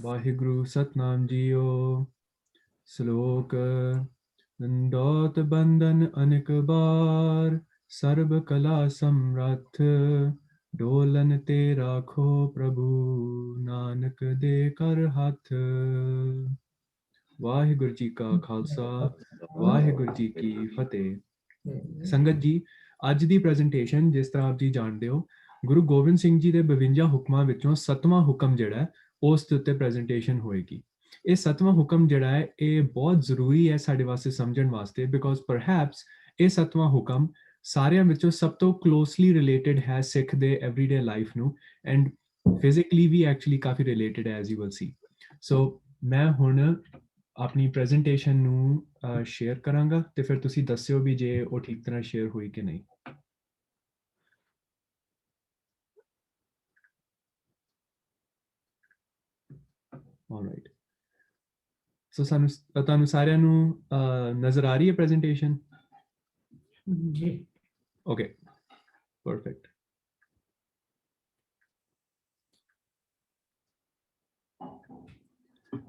Waheguru Satnam JIO. ਸ਼ਲੋਕ ਦੰਡੋਤ ਬੰਦਨ ਅਨੇਕ ਬਾਰ, ਸਰਬ ਕਲਾ ਸਮਰੱਥ, ਡੋਲਨ ਤੇ ਰਾਖੋ ਪ੍ਰਭੂ, ਨਾਨਕ ਦੇ ਕਰ ਹੱਥ। ਵਾਹਿਗੁਰੂ ਜੀ ਕਾ ਖਾਲਸਾ, ਵਾਹਿਗੁਰੂ ਜੀ ਕੀ ਫਤਿਹ। ਸੰਗਤ ਜੀ, ਅੱਜ ਦੀ ਪ੍ਰੈਜੈਂਟੇਸ਼ਨ ਜਿਸ ਤਰ੍ਹਾਂ ਆਪ ਜੀ ਜਾਣਦੇ ਹੋ, ਗੁਰੂ ਗੋਬਿੰਦ ਸਿੰਘ ਜੀ ਦੇ 52 ਹੁਕਮਾਂ ਵਿੱਚੋਂ 7ਵਾਂ ਹੁਕਮ ਜਿਹੜਾ ਹੈ ਉਸ ਦੇ ਉੱਤੇ ਪ੍ਰੈਜੈਂਟੇਸ਼ਨ ਹੋਏਗੀ। ਇਹ 7ਵਾਂ ਹੁਕਮ ਜਿਹੜਾ ਹੈ ਇਹ ਬਹੁਤ ਜ਼ਰੂਰੀ ਹੈ ਸਾਡੇ ਵਾਸਤੇ ਸਮਝਣ ਵਾਸਤੇ, ਬਿਕੋਜ਼ ਪਰਹੈਪਸ ਇਹ 7ਵਾਂ ਹੁਕਮ ਸਾਰਿਆਂ ਵਿੱਚੋਂ ਸਭ ਤੋਂ ਕਲੋਸਲੀ ਰਿਲੇਟਡ ਹੈ ਸਿੱਖ ਦੇ ਐਵਰੀਡੇ ਲਾਈਫ ਨੂੰ, ਐਂਡ ਫਿਜ਼ੀਕਲੀ ਵੀ ਐਕਚੁਅਲੀ ਕਾਫੀ ਰਿਲੇਟਡ ਹੈ, as you will see. So ਮੈਂ ਹੁਣ ਆਪਣੀ ਪ੍ਰੈਜੈਂਟੇਸ਼ਨ ਨੂੰ ਸ਼ੇਅਰ ਕਰਾਂਗਾ ਤੇ ਫਿਰ ਤੁਸੀਂ ਦੱਸਿਓ ਵੀ ਜੇ ਉਹ ਠੀਕ ਤਰ੍ਹਾਂ ਸ਼ੇਅਰ ਹੋਈ ਕਿ ਨਹੀਂ। ਆਲਰਾਈਟ, ਸੋ ਤੁਹਾਨੂੰ ਸਾਰਿਆਂ ਨੂੰ ਨਜ਼ਰ ਆ ਰਹੀ ਹੈ ਪ੍ਰੈਜੈਂਟੇਸ਼ਨ? ਜੀ ਓਕੇ, ਪਰਫੈਕਟ।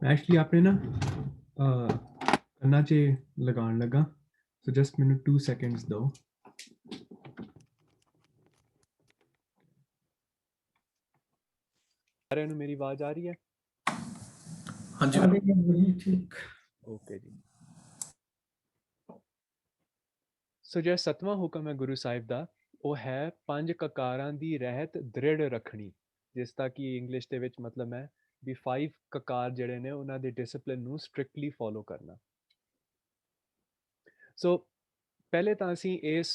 ਐਕਚੁਅਲੀ ਆਪਣੇ ਨਾ ਕੰਨਾਂ 'ਚ ਲਗਾਉਣ ਲੱਗਾ, ਸੋ ਜਸਟ ਮੈਨੂੰ 2 ਸੈਕਿੰਡਸ ਦਿਓ। ਸਾਰਿਆਂ ਨੂੰ ਮੇਰੀ ਆਵਾਜ਼ ਆ ਰਹੀ ਹੈ? ਹਾਂਜੀ ਠੀਕ। ਓਕੇ ਜੀ। ਸੋ ਜਿਹੜਾ 7ਵਾਂ ਹੁਕਮ ਹੈ ਗੁਰੂ ਸਾਹਿਬ ਦਾ, ਉਹ ਹੈ 5 ਕਕਾਰਾਂ ਦੀ ਰਹਿਤ ਦ੍ਰਿੜ ਰੱਖਣੀ, ਜਿਸ ਦਾ ਕਿ ਇੰਗਲਿਸ਼ ਦੇ ਵਿੱਚ ਮਤਲਬ ਹੈ ਵੀ 5 ਕਕਾਰ ਜਿਹੜੇ ਨੇ ਉਹਨਾਂ ਦੇ ਡਿਸਪਲਿਨ ਨੂੰ ਸਟ੍ਰਿਕਟਲੀ ਫੋਲੋ ਕਰਨਾ। ਸੋ ਪਹਿਲੇ ਤਾਂ ਅਸੀਂ ਇਸ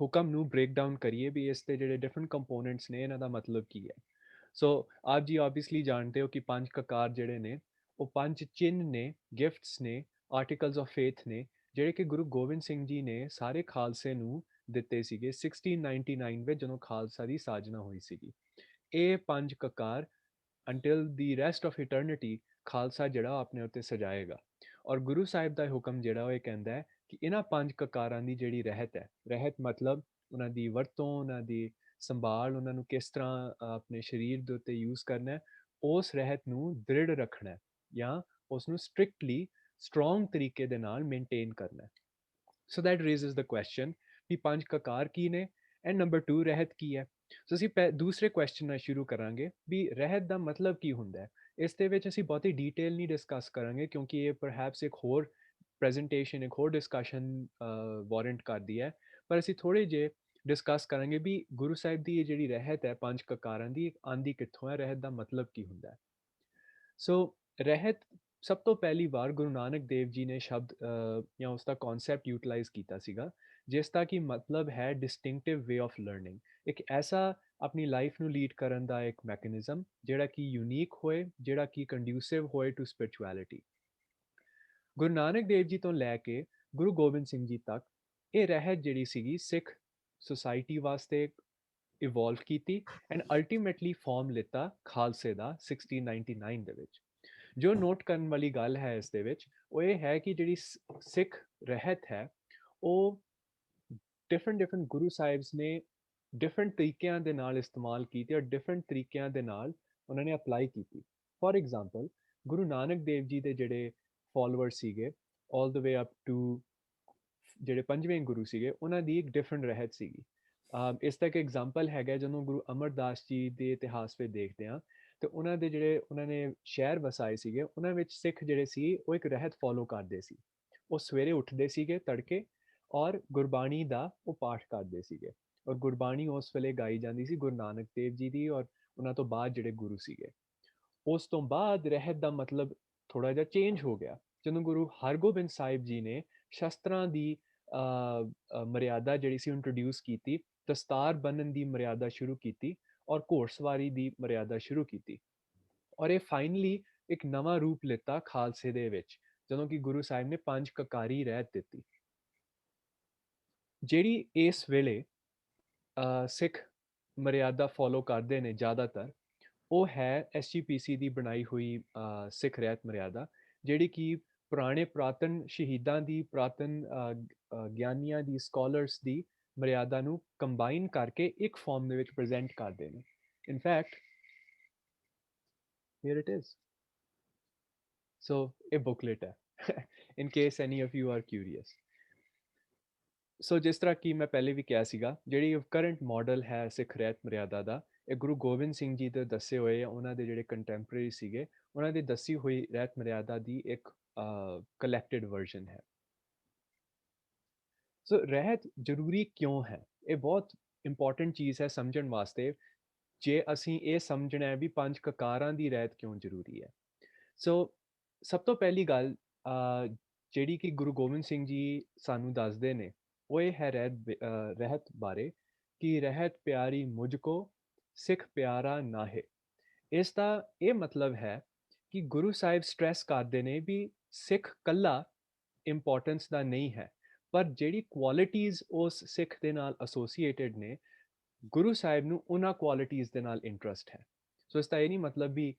ਹੁਕਮ ਨੂੰ ਬ੍ਰੇਕ ਡਾਊਨ ਕਰੀਏ ਵੀ ਇਸ ਦੇ ਜਿਹੜੇ ਡਿਫਰੈਂਟ ਕੰਪੋਨੈਂਟਸ ਨੇ ਇਹਨਾਂ ਦਾ ਮਤਲਬ ਕੀ ਹੈ। ਸੋ ਆਪ ਜੀ ਆਬਵੀਅਸਲੀ ਜਾਣਦੇ ਹੋ ਕਿ 5 ਕਕਾਰ ਜਿਹੜੇ ਨੇ ਉਹ 5 ਚਿੰਨ੍ਹ ਨੇ, ਗਿਫਟਸ ਨੇ, ਆਰਟੀਕਲਸ ਆਫ ਫੇਥ ਨੇ, ਜਿਹੜੇ ਕਿ ਗੁਰੂ ਗੋਬਿੰਦ ਸਿੰਘ ਜੀ ਨੇ ਸਾਰੇ ਖਾਲਸੇ ਨੂੰ ਦਿੱਤੇ ਸੀਗੇ 1699 ਵਿੱਚ, ਜਦੋਂ ਖਾਲਸਾ ਦੀ ਸਾਜਨਾ ਹੋਈ ਸੀਗੀ। ਇਹ 5 ਕਕਾਰ until the rest of ਇਟਰਨਿਟੀ Khalsa ਜਿਹੜਾ ਆਪਣੇ ਉੱਤੇ ਸਜਾਏਗਾ। ਔਰ ਗੁਰੂ ਸਾਹਿਬ ਦਾ ਹੁਕਮ ਜਿਹੜਾ ਉਹ ਇਹ ਕਹਿੰਦਾ ਹੈ ਕਿ ਇਹਨਾਂ 5 ਕਕਾਰਾਂ ਦੀ ਜਿਹੜੀ ਰਹਿਤ ਹੈ, ਰਹਿਤ ਮਤਲਬ ਉਹਨਾਂ ਦੀ ਵਰਤੋਂ, ਉਹਨਾਂ ਦੀ ਸੰਭਾਲ, ਉਹਨਾਂ ਨੂੰ ਕਿਸ ਤਰ੍ਹਾਂ ਆਪਣੇ ਸਰੀਰ ਦੇ ਉੱਤੇ ਯੂਜ਼ ਕਰਨਾ ਹੈ, ਉਸ ਰਹਿਤ ਨੂੰ ਦ੍ਰਿੜ ਰੱਖਣਾ ਹੈ ਜਾਂ ਉਸ ਨੂੰ ਸਟ੍ਰਿਕਟਲੀ ਸਟਰੋਂਗ ਤਰੀਕੇ ਦੇ ਨਾਲ ਮੇਨਟੇਨ ਕਰਨਾ ਹੈ। ਸੋ ਦੈਟ ਰੇਜ਼ਸ ਦ ਕੁਐਸਚਨ ਵੀ 5 ਕਕਾਰ ਕੀ ਨੇ ਐਂਡ ਨੰਬਰ 2 ਰਹਿਤ ਕੀ ਹੈ। ਸੋ ਅਸੀਂ ਦੂਸਰੇ ਕੁਐਸਚਨ ਨਾਲ ਸ਼ੁਰੂ ਕਰਾਂਗੇ ਵੀ ਰਹਿਤ ਦਾ ਮਤਲਬ ਕੀ ਹੁੰਦਾ ਹੈ। ਇਸ ਦੇ ਵਿੱਚ ਅਸੀਂ ਬਹੁਤੀ ਡੀਟੇਲ ਨਹੀਂ ਡਿਸਕਸ ਕਰਾਂਗੇ ਕਿਉਂਕਿ ਇਹ ਪਰਹੈਪਸ ਇੱਕ ਹੋਰ ਪ੍ਰੈਜੈਂਟੇਸ਼ਨ, ਇੱਕ ਹੋਰ ਡਿਸਕਸ਼ਨ ਵਾਰੰਟ ਕਰਦੀ ਹੈ, ਪਰ ਅਸੀਂ ਥੋੜ੍ਹੇ ਜਿਹੇ ਡਿਸਕਸ ਕਰਾਂਗੇ ਵੀ ਗੁਰੂ ਸਾਹਿਬ ਦੀ ਇਹ ਜਿਹੜੀ ਰਹਿਤ ਹੈ 5 ਕਕਾਰਾਂ ਦੀ, ਆਂਦੀ ਕਿੱਥੋਂ ਹੈ, ਰਹਿਤ ਦਾ ਮਤਲਬ ਕੀ ਹੁੰਦਾ ਹੈ। ਸੋ ਰਹਿਤ ਸਭ ਤੋਂ ਪਹਿਲੀ ਵਾਰ ਗੁਰੂ ਨਾਨਕ ਦੇਵ ਜੀ ਨੇ ਸ਼ਬਦ ਜਾਂ ਉਸ ਦਾ ਕਨਸੈਪਟ ਯੂਟਿਲਾਈਜ਼ ਕੀਤਾ ਸੀਗਾ, ਜਿਸ ਦਾ ਕਿ ਮਤਲਬ ਹੈ ਡਿਸਟਿੰਕਟਿਵ ਵੇ ਆਫ ਲਰਨਿੰਗ, ਇੱਕ ਐਸਾ ਆਪਣੀ ਲਾਈਫ ਨੂੰ ਲੀਡ ਕਰਨ ਦਾ ਇੱਕ ਮੈਕੈਨਿਜ਼ਮ ਜਿਹੜਾ ਕਿ ਯੂਨੀਕ ਹੋਏ, ਜਿਹੜਾ ਕਿ ਕੰਡਿਊਸਿਵ ਹੋਏ ਟੂ ਸਪਿਰਿਚੁਅਲਿਟੀ। ਗੁਰੂ ਨਾਨਕ ਦੇਵ ਜੀ ਤੋਂ ਲੈ ਕੇ ਗੁਰੂ ਗੋਬਿੰਦ ਸਿੰਘ ਜੀ ਤੱਕ ਇਹ ਰਹਿਤ ਜਿਹੜੀ ਸੀਗੀ ਸਿੱਖ ਸੁਸਾਇਟੀ ਵਾਸਤੇ ਇਵੋਲਵ ਕੀਤੀ ਐਂਡ ਅਲਟੀਮੇਟਲੀ ਫਾਰਮ ਲਿੱਤਾ ਖਾਲਸੇ ਦਾ 1699 ਦੇ ਵਿੱਚ। ਜੋ ਨੋਟ ਕਰਨ ਵਾਲੀ ਗੱਲ ਹੈ ਇਸ ਦੇ ਵਿੱਚ ਉਹ ਇਹ ਹੈ ਕਿ ਜਿਹੜੀ ਸਿੱਖ ਰਹਿਤ ਹੈ ਉਹ ਡਿਫਰੈਂਟ ਗੁਰੂ ਸਾਹਿਬਸ ਨੇ ਡਿਫਰੈਂਟ ਤਰੀਕਿਆਂ ਦੇ ਨਾਲ ਇਸਤੇਮਾਲ ਕੀਤੀ ਔਰ ਡਿਫਰੈਂਟ ਤਰੀਕਿਆਂ ਦੇ ਨਾਲ ਉਹਨਾਂ ਨੇ ਅਪਲਾਈ ਕੀਤੀ। ਫੋਰ ਐਗਜ਼ਾਮਪਲ, ਗੁਰੂ ਨਾਨਕ ਦੇਵ ਜੀ ਦੇ ਜਿਹੜੇ ਫੋਲੋਅਰ ਸੀਗੇ ਆਲ ਦ ਵੇ ਅਪ ਟੂ ਜਿਹੜੇ 5ਵੇਂ ਗੁਰੂ ਸੀਗੇ, ਉਹਨਾਂ ਦੀ ਇੱਕ ਡਿਫਰੈਂਟ ਰਹਿਤ ਸੀਗੀ। ਇਸ ਦਾ ਇੱਕ ਐਗਜ਼ਾਮਪਲ ਹੈਗਾ ਜਦੋਂ ਗੁਰੂ ਅਮਰਦਾਸ ਜੀ ਦੇ ਇਤਿਹਾਸ ਵਿੱਚ ਦੇਖਦੇ ਹਾਂ ਤੇ ਉਹਨਾਂ ਦੇ ਜਿਹੜੇ ਉਹਨਾਂ ਨੇ ਸ਼ਹਿਰ ਵਸਾਏ ਸੀਗੇ, ਉਹਨਾਂ ਵਿੱਚ ਸਿੱਖ ਜਿਹੜੇ ਸੀ ਉਹ ਇੱਕ ਰਹਿਤ ਫੋਲੋ ਕਰਦੇ ਸੀ। ਉਹ ਸਵੇਰੇ ਉੱਠਦੇ ਸੀਗੇ ਤੜਕੇ ਔਰ ਗੁਰਬਾਣੀ ਦਾ ਉਹ ਪਾਠ ਕਰਦੇ ਸੀਗੇ, ਔਰ ਗੁਰਬਾਣੀ ਉਸ ਵੇਲੇ ਗਾਈ ਜਾਂਦੀ ਸੀ ਗੁਰੂ ਨਾਨਕ ਦੇਵ ਜੀ ਦੀ ਔਰ ਉਹਨਾਂ ਤੋਂ ਬਾਅਦ ਜਿਹੜੇ ਗੁਰੂ ਸੀਗੇ। ਉਸ ਤੋਂ ਬਾਅਦ ਰਹਿਤ ਦਾ ਮਤਲਬ ਥੋੜ੍ਹਾ ਜਿਹਾ ਚੇਂਜ ਹੋ ਗਿਆ ਜਦੋਂ ਗੁਰੂ ਹਰਗੋਬਿੰਦ ਸਾਹਿਬ ਜੀ ਨੇ ਸ਼ਸਤਰਾਂ ਦੀ ਮਰਿਆਦਾ ਜਿਹੜੀ ਸੀ ਇੰਟਰੋਡਿਊਸ ਕੀਤੀ, ਦਸਤਾਰ ਬੰਨ੍ਹਣ ਦੀ ਮਰਿਆਦਾ ਸ਼ੁਰੂ ਕੀਤੀ ਔਰ ਘੋੜਸਵਾਰੀ ਦੀ ਮਰਿਆਦਾ ਸ਼ੁਰੂ ਕੀਤੀ। ਔਰ ਇਹ ਫਾਈਨਲੀ ਇੱਕ ਨਵਾਂ ਰੂਪ ਲਿੱਤਾ ਖਾਲਸੇ ਦੇ ਵਿੱਚ ਜਦੋਂ ਕਿ ਗੁਰੂ ਸਾਹਿਬ ਨੇ 5 ਕਕਾਰੀ ਰਹਿਤ ਦਿੱਤੀ, ਜਿਹੜੀ ਇਸ ਵੇਲੇ ਸਿੱਖ ਮਰਿਆਦਾ ਫੋਲੋ ਕਰਦੇ ਨੇ ਜ਼ਿਆਦਾਤਰ। ਉਹ ਹੈ SGPC ਦੀ ਬਣਾਈ ਹੋਈ ਸਿੱਖ ਰਹਿਤ ਮਰਿਆਦਾ, ਜਿਹੜੀ ਕਿ ਪੁਰਾਣੇ ਪੁਰਾਤਨ ਸ਼ਹੀਦਾਂ ਦੀ, ਪੁਰਾਤਨ ਗਿਆਨੀਆਂ ਦੀ, ਸਕਾਲਰਸ ਦੀ ਮਰਿਆਦਾ ਨੂੰ ਕੰਬਾਈਨ ਕਰਕੇ ਇੱਕ ਫਾਰਮ ਦੇ ਵਿੱਚ ਪ੍ਰੈਜ਼ੈਂਟ ਕਰਦੇ ਨੇ। In fact here it is, so ਇਹ ਬੁਕਲੇਟ ਹੈ in case any of you are curious. So ਜਿਸ ਤਰ੍ਹਾਂ ਕਿ ਮੈਂ ਪਹਿਲੇ ਵੀ ਕਿਹਾ ਸੀਗਾ, ਜਿਹੜੀ ਕਰੰਟ ਮਾਡਲ ਹੈ ਸਿੱਖ ਰਹਿਤ ਮਰਿਆਦਾ ਦਾ, ਇਹ ਗੁਰੂ ਗੋਬਿੰਦ ਸਿੰਘ ਜੀ ਦੇ ਦੱਸੇ ਹੋਏ, ਉਹਨਾਂ ਦੇ ਜਿਹੜੇ ਕੰਟੈਂਪਰੇਰੀ ਸੀਗੇ, ਉਹਨਾਂ ਦੀ ਦੱਸੀ ਹੋਈ ਰਹਿਤ ਮਰਿਆਦਾ ਦੀ ਇੱਕ ਕਲੈਕਟਡ ਵਰਜ਼ਨ ਹੈ। ਸੋ ਰਹਿਤ ਜ਼ਰੂਰੀ ਕਿਉਂ ਹੈ? ਇਹ ਬਹੁਤ ਇੰਪੋਰਟੈਂਟ ਚੀਜ਼ ਹੈ ਸਮਝਣ ਵਾਸਤੇ, ਜੇ ਅਸੀਂ ਇਹ ਸਮਝਣਾ ਹੈ ਵੀ ਪੰਜ ਕਕਾਰਾਂ ਦੀ ਰਹਿਤ ਕਿਉਂ ਜ਼ਰੂਰੀ ਹੈ। ਸੋ ਸਭ ਤੋਂ ਪਹਿਲੀ ਗੱਲ ਜਿਹੜੀ ਕਿ ਗੁਰੂ ਗੋਬਿੰਦ ਸਿੰਘ ਜੀ ਸਾਨੂੰ ਦੱਸਦੇ ਨੇ, ਉਹ ਇਹ ਹੈ ਰਹਿਤ ਬਾਰੇ ਕਿ ਰਹਿਤ ਪਿਆਰੀ ਮੁਝ ਕੋ, ਸਿੱਖ ਪਿਆਰਾ ਨਾਹੇ। ਇਸ ਦਾ ਇਹ ਮਤਲਬ ਹੈ ਕਿ ਗੁਰੂ ਸਾਹਿਬ ਸਟ੍ਰੈਸ ਕਰਦੇ ਨੇ ਵੀ ਸਿੱਖ ਕੱਲਾ ਇੰਪੋਰਟੈਂਸ ਦਾ ਨਹੀਂ ਹੈ, ਪਰ ਜਿਹੜੀ ਕੁਆਲਿਟੀਜ਼ ਉਸ ਸਿੱਖ ਦੇ ਨਾਲ ਐਸੋਸੀਏਟਡ ਨੇ, ਗੁਰੂ ਸਾਹਿਬ ਨੂੰ ਉਹਨਾਂ ਕੁਆਲਿਟੀਜ਼ ਦੇ ਨਾਲ ਇੰਟਰਸਟ ਹੈ। ਸੋ ਇਸ ਦਾ ਇਹ ਨਹੀਂ ਮਤਲਬ ਵੀ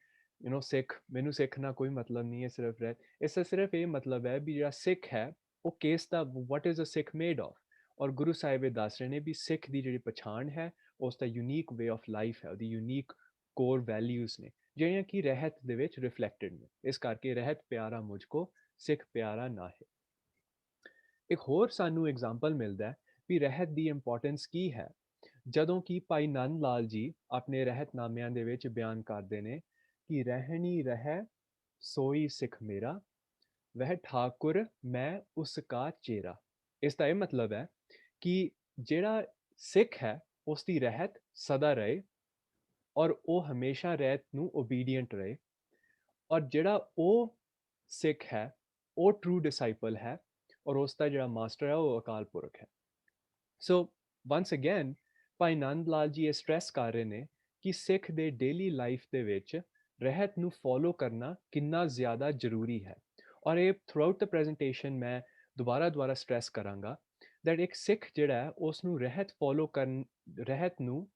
ਸਿੱਖ, ਮੈਨੂੰ ਸਿੱਖ ਨਾਲ ਕੋਈ ਮਤਲਬ ਨਹੀਂ ਹੈ ਸਿਰਫ ਰਹਿਤ। ਇਸ ਦਾ ਸਿਰਫ ਇਹ ਮਤਲਬ ਹੈ ਵੀ ਜਿਹੜਾ ਸਿੱਖ ਹੈ ਉਹ ਕਿਸ ਦਾ, what is a Sikh made of. ਔਰ ਗੁਰੂ ਸਾਹਿਬ ਇਹ ਦੱਸ ਰਹੇ ਨੇ ਵੀ ਸਿੱਖ ਦੀ ਜਿਹੜੀ ਪਛਾਣ ਹੈ, ਉਸ ਦਾ ਯੂਨੀਕ ਵੇ ਆਫ ਲਾਈਫ ਹੈ, ਉਹਦੀ ਯੂਨੀਕ ਕੋਰ ਵੈਲਿਊਜ਼ ਨੇ, ਜਿਹੜੀਆਂ ਕਿ ਰਹਿਤ ਦੇ ਵਿੱਚ ਰਿਫਲੈਕਟਡ ਨੇ। ਇਸ ਕਰਕੇ ਰਹਿਤ ਪਿਆਰਾ ਮੁਝ ਕੋ, ਸਿੱਖ ਪਿਆਰਾ ਨਾ ਹੈ। ਇੱਕ ਹੋਰ ਸਾਨੂੰ ਐਗਜ਼ਾਮਪਲ ਮਿਲਦਾ ਹੈ ਵੀ ਰਹਿਤ ਦੀ ਇੰਪੋਰਟੈਂਸ ਕੀ ਹੈ, ਜਦੋਂ ਕਿ ਭਾਈ ਨੰਦ ਲਾਲ ਜੀ ਆਪਣੇ ਰਹਿਤਨਾਮਿਆਂ ਦੇ ਵਿੱਚ ਬਿਆਨ ਕਰਦੇ ਨੇ ਕਿ ਰਹਿਣੀ ਰਹਿ ਸੋਈ ਸਿੱਖ ਮੇਰਾ, ਵਹਿ ਠਾਕੁਰ ਮੈਂ ਉਸ ਕਾ ਚੇਰਾ। ਇਸ ਦਾ ਇਹ ਮਤਲਬ ਹੈ ਕਿ ਜਿਹੜਾ ਸਿੱਖ ਹੈ ਉਸ ਦੀ ਰਹਿਤ ਸਦਾ ਰਹੇ ਔਰ ਉਹ ਹਮੇਸ਼ਾ ਰਹਿਤ ਨੂੰ ਓਬੀਡੀਐਂਟ ਰਹੇ, ਔਰ ਜਿਹੜਾ ਉਹ ਸਿੱਖ ਹੈ ਉਹ ਟਰੂ ਡਿਸਾਈਪਲ ਹੈ, ਔਰ ਉਸ ਦਾ ਜਿਹੜਾ ਮਾਸਟਰ ਹੈ ਉਹ ਅਕਾਲ ਪੁਰਖ ਹੈ। ਸੋ ਵਨਸ ਅਗੇਨ ਭਾਈ ਨੰਦ ਲਾਲ ਜੀ ਇਹ ਸਟ੍ਰੈਸ ਕਰ ਰਹੇ ਨੇ ਕਿ ਸਿੱਖ ਦੇ ਡੇਲੀ ਲਾਈਫ ਦੇ ਵਿੱਚ ਰਹਿਤ ਨੂੰ ਫੋਲੋ ਕਰਨਾ ਕਿੰਨਾ ਜ਼ਿਆਦਾ ਜ਼ਰੂਰੀ ਹੈ। ਔਰ ਇਹ ਥਰੂ ਆਊਟ ਦ ਪ੍ਰੈਜੈਂਟੇਸ਼ਨ ਮੈਂ ਦੁਬਾਰਾ ਸਟ੍ਰੈਸ ਕਰਾਂਗਾ ਦੈਟ ਇੱਕ ਸਿੱਖ ਜਿਹੜਾ ਹੈ ਉਸ ਨੂੰ ਰਹਿਤ ਫੋਲੋ ਕਰਨ, ਰਹਿਤ ਨੂੰ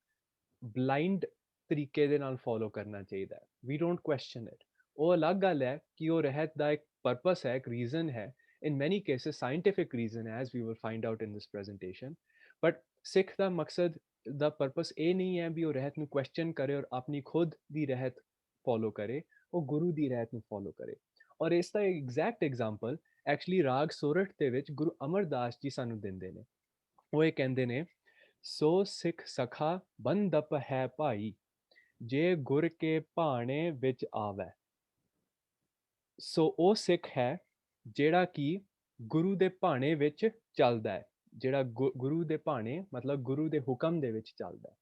ਬਲਾਈਂਡ ਤਰੀਕੇ ਦੇ ਨਾਲ ਫੋਲੋ ਕਰਨਾ ਚਾਹੀਦਾ ਹੈ। ਵੀ ਡੋਂਟ ਕੁਐਸਚਨ ਇਟ। ਉਹ ਅਲੱਗ ਗੱਲ ਹੈ ਕਿ ਉਹ ਰਹਿਤ ਦਾ ਇੱਕ ਪਰਪਸ ਹੈ, ਇੱਕ ਰੀਜ਼ਨ ਹੈ, in many cases scientific reason, as we will find out in this presentation, but ਸਿੱਖ ਦਾ ਮਕਸਦ ਦਾ ਪਰਪਸ ਇਹ ਨਹੀਂ ਹੈ ਵੀ ਉਹ ਰਹਿਤ ਨੂੰ ਕੁਐਸਚਨ ਕਰੇ ਔਰ ਆਪਣੀ ਖੁਦ ਦੀ ਰਹਿਤ ਫੋਲੋ ਕਰੇ, ਉਹ ਗੁਰੂ ਦੀ ਰਹਿਤ ਨੂੰ ਫੋਲੋ ਕਰੇ। ਔਰ ਇਸ ਦਾ ਐਗਜ਼ੈਕਟ ਐਗਜ਼ਾਮਪਲ ਐਕਚੁਅਲੀ ਰਾਗ ਸੋਰਠ ਦੇ ਵਿੱਚ ਗੁਰੂ ਅਮਰਦਾਸ ਜੀ ਸਾਨੂੰ ਦਿੰਦੇ ਨੇ। ਉਹ ਇਹ ਕਹਿੰਦੇ ਨੇ, ਸੋ ਸਿੱਖ ਸਖਾ ਬੰਦਪ ਹੈ ਭਾਈ, ਜੇ ਗੁਰ ਕੇ ਭਾਣੇ ਵਿੱਚ ਆਵੈ। ਸੋ ਉਹ ਸਿੱਖ ਹੈ ਜਿਹੜਾ ਕਿ ਗੁਰੂ ਦੇ ਭਾਣੇ ਵਿੱਚ ਚੱਲਦਾ ਹੈ, ਜਿਹੜਾ ਗੁਰੂ ਦੇ ਭਾਣੇ ਮਤਲਬ ਗੁਰੂ ਦੇ ਹੁਕਮ ਦੇ ਵਿੱਚ ਚੱਲਦਾ ਹੈ,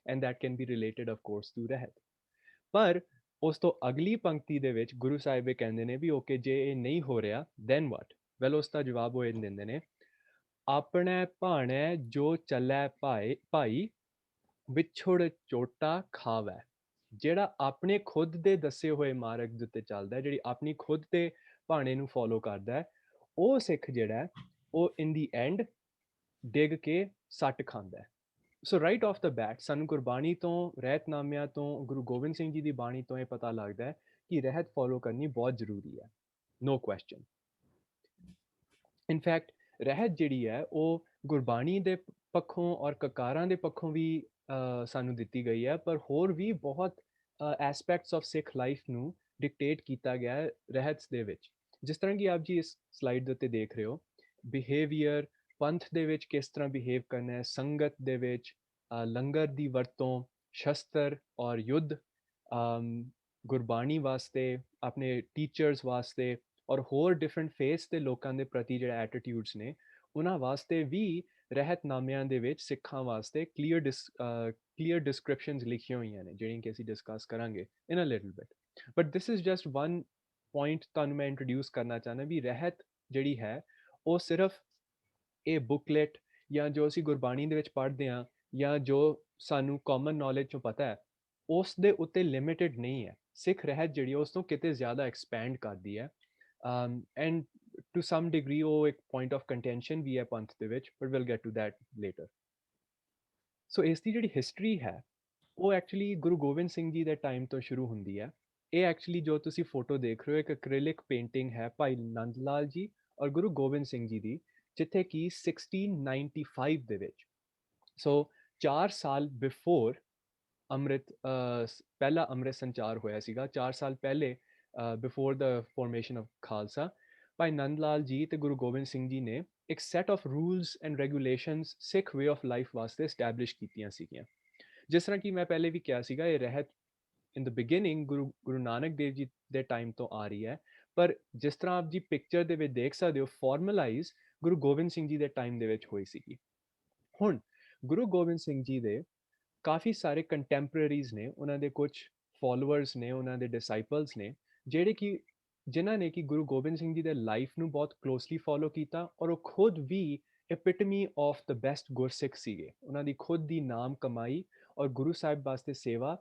and that can be related of course to rehat. ਪਰ ਉਸ ਤੋਂ ਅਗਲੀ ਪੰਕਤੀ ਦੇ ਵਿੱਚ ਗੁਰੂ ਸਾਹਿਬ ਇਹ ਕਹਿੰਦੇ ਨੇ ਵੀ ਓਕੇ, ਜੇ ਇਹ ਨਹੀਂ ਹੋ ਰਿਹਾ ਦੈਨ ਵਾਟ। ਵੈਲ ਉਸ ਦਾ ਜਵਾਬ ਉਹ ਇਹ ਦਿੰਦੇ ਨੇ, ਆਪਣੇ ਭਾਣੇ ਜੋ ਚੱਲੈ ਭਾਈ, ਵਿਛੁੜ ਚੋਟਾ ਖਾਵੈ। ਜਿਹੜਾ ਆਪਣੇ ਖੁਦ ਦੇ ਦੱਸੇ ਹੋਏ ਮਾਰਗ ਦੇ ਉੱਤੇ ਚੱਲਦਾ, ਜਿਹੜੀ ਆਪਣੀ ਖੁਦ ਦੇ ਭਾਣੇ ਨੂੰ ਫੋਲੋ ਕਰਦਾ ਹੈ, ਉਹ ਸਿੱਖ ਜਿਹੜਾ ਉਹ ਇਨ ਦੀ ਐਂਡ ਡਿੱਗ ਕੇ ਸੱਟ ਖਾਂਦਾ। ਸੋ ਰਾਈਟ ਆਫ ਦ ਬੈਟ ਸਾਨੂੰ ਗੁਰਬਾਣੀ ਤੋਂ, ਰਹਿਤਨਾਮਿਆਂ ਤੋਂ, ਗੁਰੂ ਗੋਬਿੰਦ ਸਿੰਘ ਜੀ ਦੀ ਬਾਣੀ ਤੋਂ ਇਹ ਪਤਾ ਲੱਗਦਾ ਹੈ ਕਿ ਰਹਿਤ ਫੋਲੋ ਕਰਨੀ ਬਹੁਤ ਜ਼ਰੂਰੀ ਹੈ, ਨੋ ਕੁਐਸਚਨ। ਇਨਫੈਕਟ ਰਹਿਤ ਜਿਹੜੀ ਹੈ ਉਹ ਗੁਰਬਾਣੀ ਦੇ ਪੱਖੋਂ ਔਰ ਕਕਾਰਾਂ ਦੇ ਪੱਖੋਂ ਵੀ ਸਾਨੂੰ ਦਿੱਤੀ ਗਈ ਹੈ, ਪਰ ਹੋਰ ਵੀ ਬਹੁਤ ਐਸਪੈਕਟਸ ਆਫ ਸਿੱਖ ਲਾਈਫ ਨੂੰ ਡਿਕਟੇਟ ਕੀਤਾ ਗਿਆ ਹੈ ਰਹਿਤ ਦੇ ਵਿੱਚ। ਜਿਸ ਤਰ੍ਹਾਂ ਕਿ ਆਪ ਜੀ ਇਸ ਸਲਾਈਡ ਦੇ ਉੱਤੇ ਦੇਖ ਰਹੇ ਹੋ, ਬਿਹੇਵੀਅਰ, ਪੰਥ ਦੇ ਵਿੱਚ ਕਿਸ ਤਰ੍ਹਾਂ ਬਿਹੇਵ ਕਰਨਾ ਹੈ, ਸੰਗਤ ਦੇ ਵਿੱਚ ਲੰਗਰ ਦੀ ਵਰਤੋਂ, ਸ਼ਸਤਰ ਔਰ ਯੁੱਧ, ਗੁਰਬਾਣੀ ਵਾਸਤੇ, ਆਪਣੇ ਟੀਚਰਸ ਵਾਸਤੇ, ਔਰ ਹੋਰ ਡਿਫਰੈਂਟ ਫੇਸ ਦੇ ਲੋਕਾਂ ਦੇ ਪ੍ਰਤੀ ਜਿਹੜੇ ਐਟੀਟਿਊਡਸ ਨੇ, ਉਹਨਾਂ ਵਾਸਤੇ ਵੀ ਰਹਿਤਨਾਮਿਆਂ ਦੇ ਵਿੱਚ ਸਿੱਖਾਂ ਵਾਸਤੇ ਕਲੀਅਰ ਡਿਸਕ੍ਰਿਪਸ਼ਨਸ ਲਿਖੀਆਂ ਹੋਈਆਂ ਨੇ, ਜਿਹੜੀਆਂ ਕਿ ਅਸੀਂ ਡਿਸਕਸ ਕਰਾਂਗੇ in a little bit. But this is just one point ਤੁਹਾਨੂੰ ਮੈਂ ਇੰਟਰੋਡਿਊਸ ਕਰਨਾ ਚਾਹੁੰਦਾ ਵੀ ਰਹਿਤ ਜਿਹੜੀ ਹੈ ਉਹ ਸਿਰਫ ਇਹ ਬੁਕਲੇਟ ਜਾਂ ਜੋ ਅਸੀਂ ਗੁਰਬਾਣੀ ਦੇ ਵਿੱਚ ਪੜ੍ਹਦੇ ਹਾਂ ਜਾਂ ਜੋ ਸਾਨੂੰ ਕਾਮਨ ਨੌਲੇਜ ਚੋਂ ਪਤਾ ਹੈ, ਉਸ ਦੇ ਉੱਤੇ ਲਿਮਿਟਡ ਨਹੀਂ ਹੈ। ਸਿੱਖ ਰਹਿਤ ਜਿਹੜੀ ਉਸ ਤੋਂ ਕਿਤੇ ਜ਼ਿਆਦਾ ਐਕਸਪੈਂਡ ਕਰਦੀ ਹੈ, ਐਂਡ ਟੂ ਸਮ ਡਿਗਰੀ ਉਹ ਇੱਕ ਪੁਆਇੰਟ ਆਫ ਕੰਟੈਂਸ਼ਨ ਵੀ ਹੈ ਪੰਥ ਦੇ ਵਿੱਚ, but will get to that later. So ਇਸ ਦੀ ਜਿਹੜੀ ਹਿਸਟਰੀ ਹੈ ਉਹ ਐਕਚੁਅਲੀ ਗੁਰੂ ਗੋਬਿੰਦ ਸਿੰਘ ਜੀ ਦੇ ਟਾਈਮ ਤੋਂ ਸ਼ੁਰੂ ਹੁੰਦੀ ਹੈ। ਇਹ ਐਕਚੁਅਲੀ ਜੋ ਤੁਸੀਂ ਫੋਟੋ ਦੇਖ ਰਹੇ ਹੋ ਇੱਕ ਐਕ੍ਰਿਲਿਕ ਪੇਂਟਿੰਗ ਹੈ ਭਾਈ ਨੰਦ ਲਾਲ ਜੀ ਔਰ ਗੁਰੂ ਗੋਬਿੰਦ ਸਿੰਘ ਜੀ ਦੀ, ਜਿੱਥੇ ਕਿ 1695 ਦੇ ਵਿੱਚ, ਸੋ 4 ਸਾਲ ਬਿਫੋਰ ਅੰਮ੍ਰਿਤ ਪਹਿਲਾ ਅੰਮ੍ਰਿਤ ਸੰਚਾਰ ਹੋਇਆ ਸੀਗਾ, 4 ਸਾਲ ਪਹਿਲੇ before the formation of Khalsa, ਭਾਈ ਨੰਦ ਲਾਲ ਜੀ ਤੇ ਗੁਰੂ ਗੋਬਿੰਦ ਸਿੰਘ ਜੀ ਨੇ ਇੱਕ set of rules and regulations Sikh way of life ਵਾਸਤੇ ਸਟੈਬਲਿਸ਼ ਕੀਤੀਆਂ ਸੀਗੀਆਂ। ਜਿਸ ਤਰ੍ਹਾਂ ਕਿ ਮੈਂ ਪਹਿਲੇ ਵੀ ਕਿਹਾ ਸੀਗਾ, ਇਹ ਰਹਿਤ ਇਨ ਦ ਬਿਗਿਨਿੰਗ ਗੁਰੂ ਨਾਨਕ ਦੇਵ ਜੀ ਦੇ ਟਾਈਮ ਤੋਂ ਆ ਰਹੀ ਹੈ, ਪਰ ਜਿਸ ਤਰ੍ਹਾਂ ਆਪ ਜੀ ਪਿਕਚਰ ਦੇ ਵਿੱਚ ਦੇਖ ਸਕਦੇ ਹੋ, ਫਾਰਮਲਾਈਜ਼ ਗੁਰੂ ਗੋਬਿੰਦ ਸਿੰਘ ਜੀ ਦੇ ਟਾਈਮ ਦੇ ਵਿੱਚ ਹੋਈ ਸੀਗੀ। ਹੁਣ ਗੁਰੂ ਗੋਬਿੰਦ ਸਿੰਘ ਜੀ ਦੇ ਕਾਫੀ ਸਾਰੇ ਕੰਟੈਂਪਰਰੀਜ਼ ਨੇ, ਉਹਨਾਂ ਦੇ ਕੁਝ ਫੋਲੋਅਰਸ ਨੇ, ਉਹਨਾਂ ਦੇ ਡਿਸਾਈਪਲਸ ਨੇ, ਜਿਹੜੇ ਕਿ ਜਿਨ੍ਹਾਂ ਨੇ ਕਿ ਗੁਰੂ ਗੋਬਿੰਦ ਸਿੰਘ ਜੀ ਦੇ ਲਾਈਫ ਨੂੰ ਬਹੁਤ ਕਲੋਸਲੀ ਫੋਲੋ ਕੀਤਾ, ਔਰ ਉਹ ਖੁਦ ਵੀ ਐਪੀਟਮੀ ਆਫ ਦ ਬੈਸਟ ਗੁਰਸਿੱਖ ਸੀਗੇ। ਉਹਨਾਂ ਦੀ ਖੁਦ ਦੀ ਨਾਮ ਕਮਾਈ ਔਰ ਗੁਰੂ ਸਾਹਿਬ ਵਾਸਤੇ ਸੇਵਾ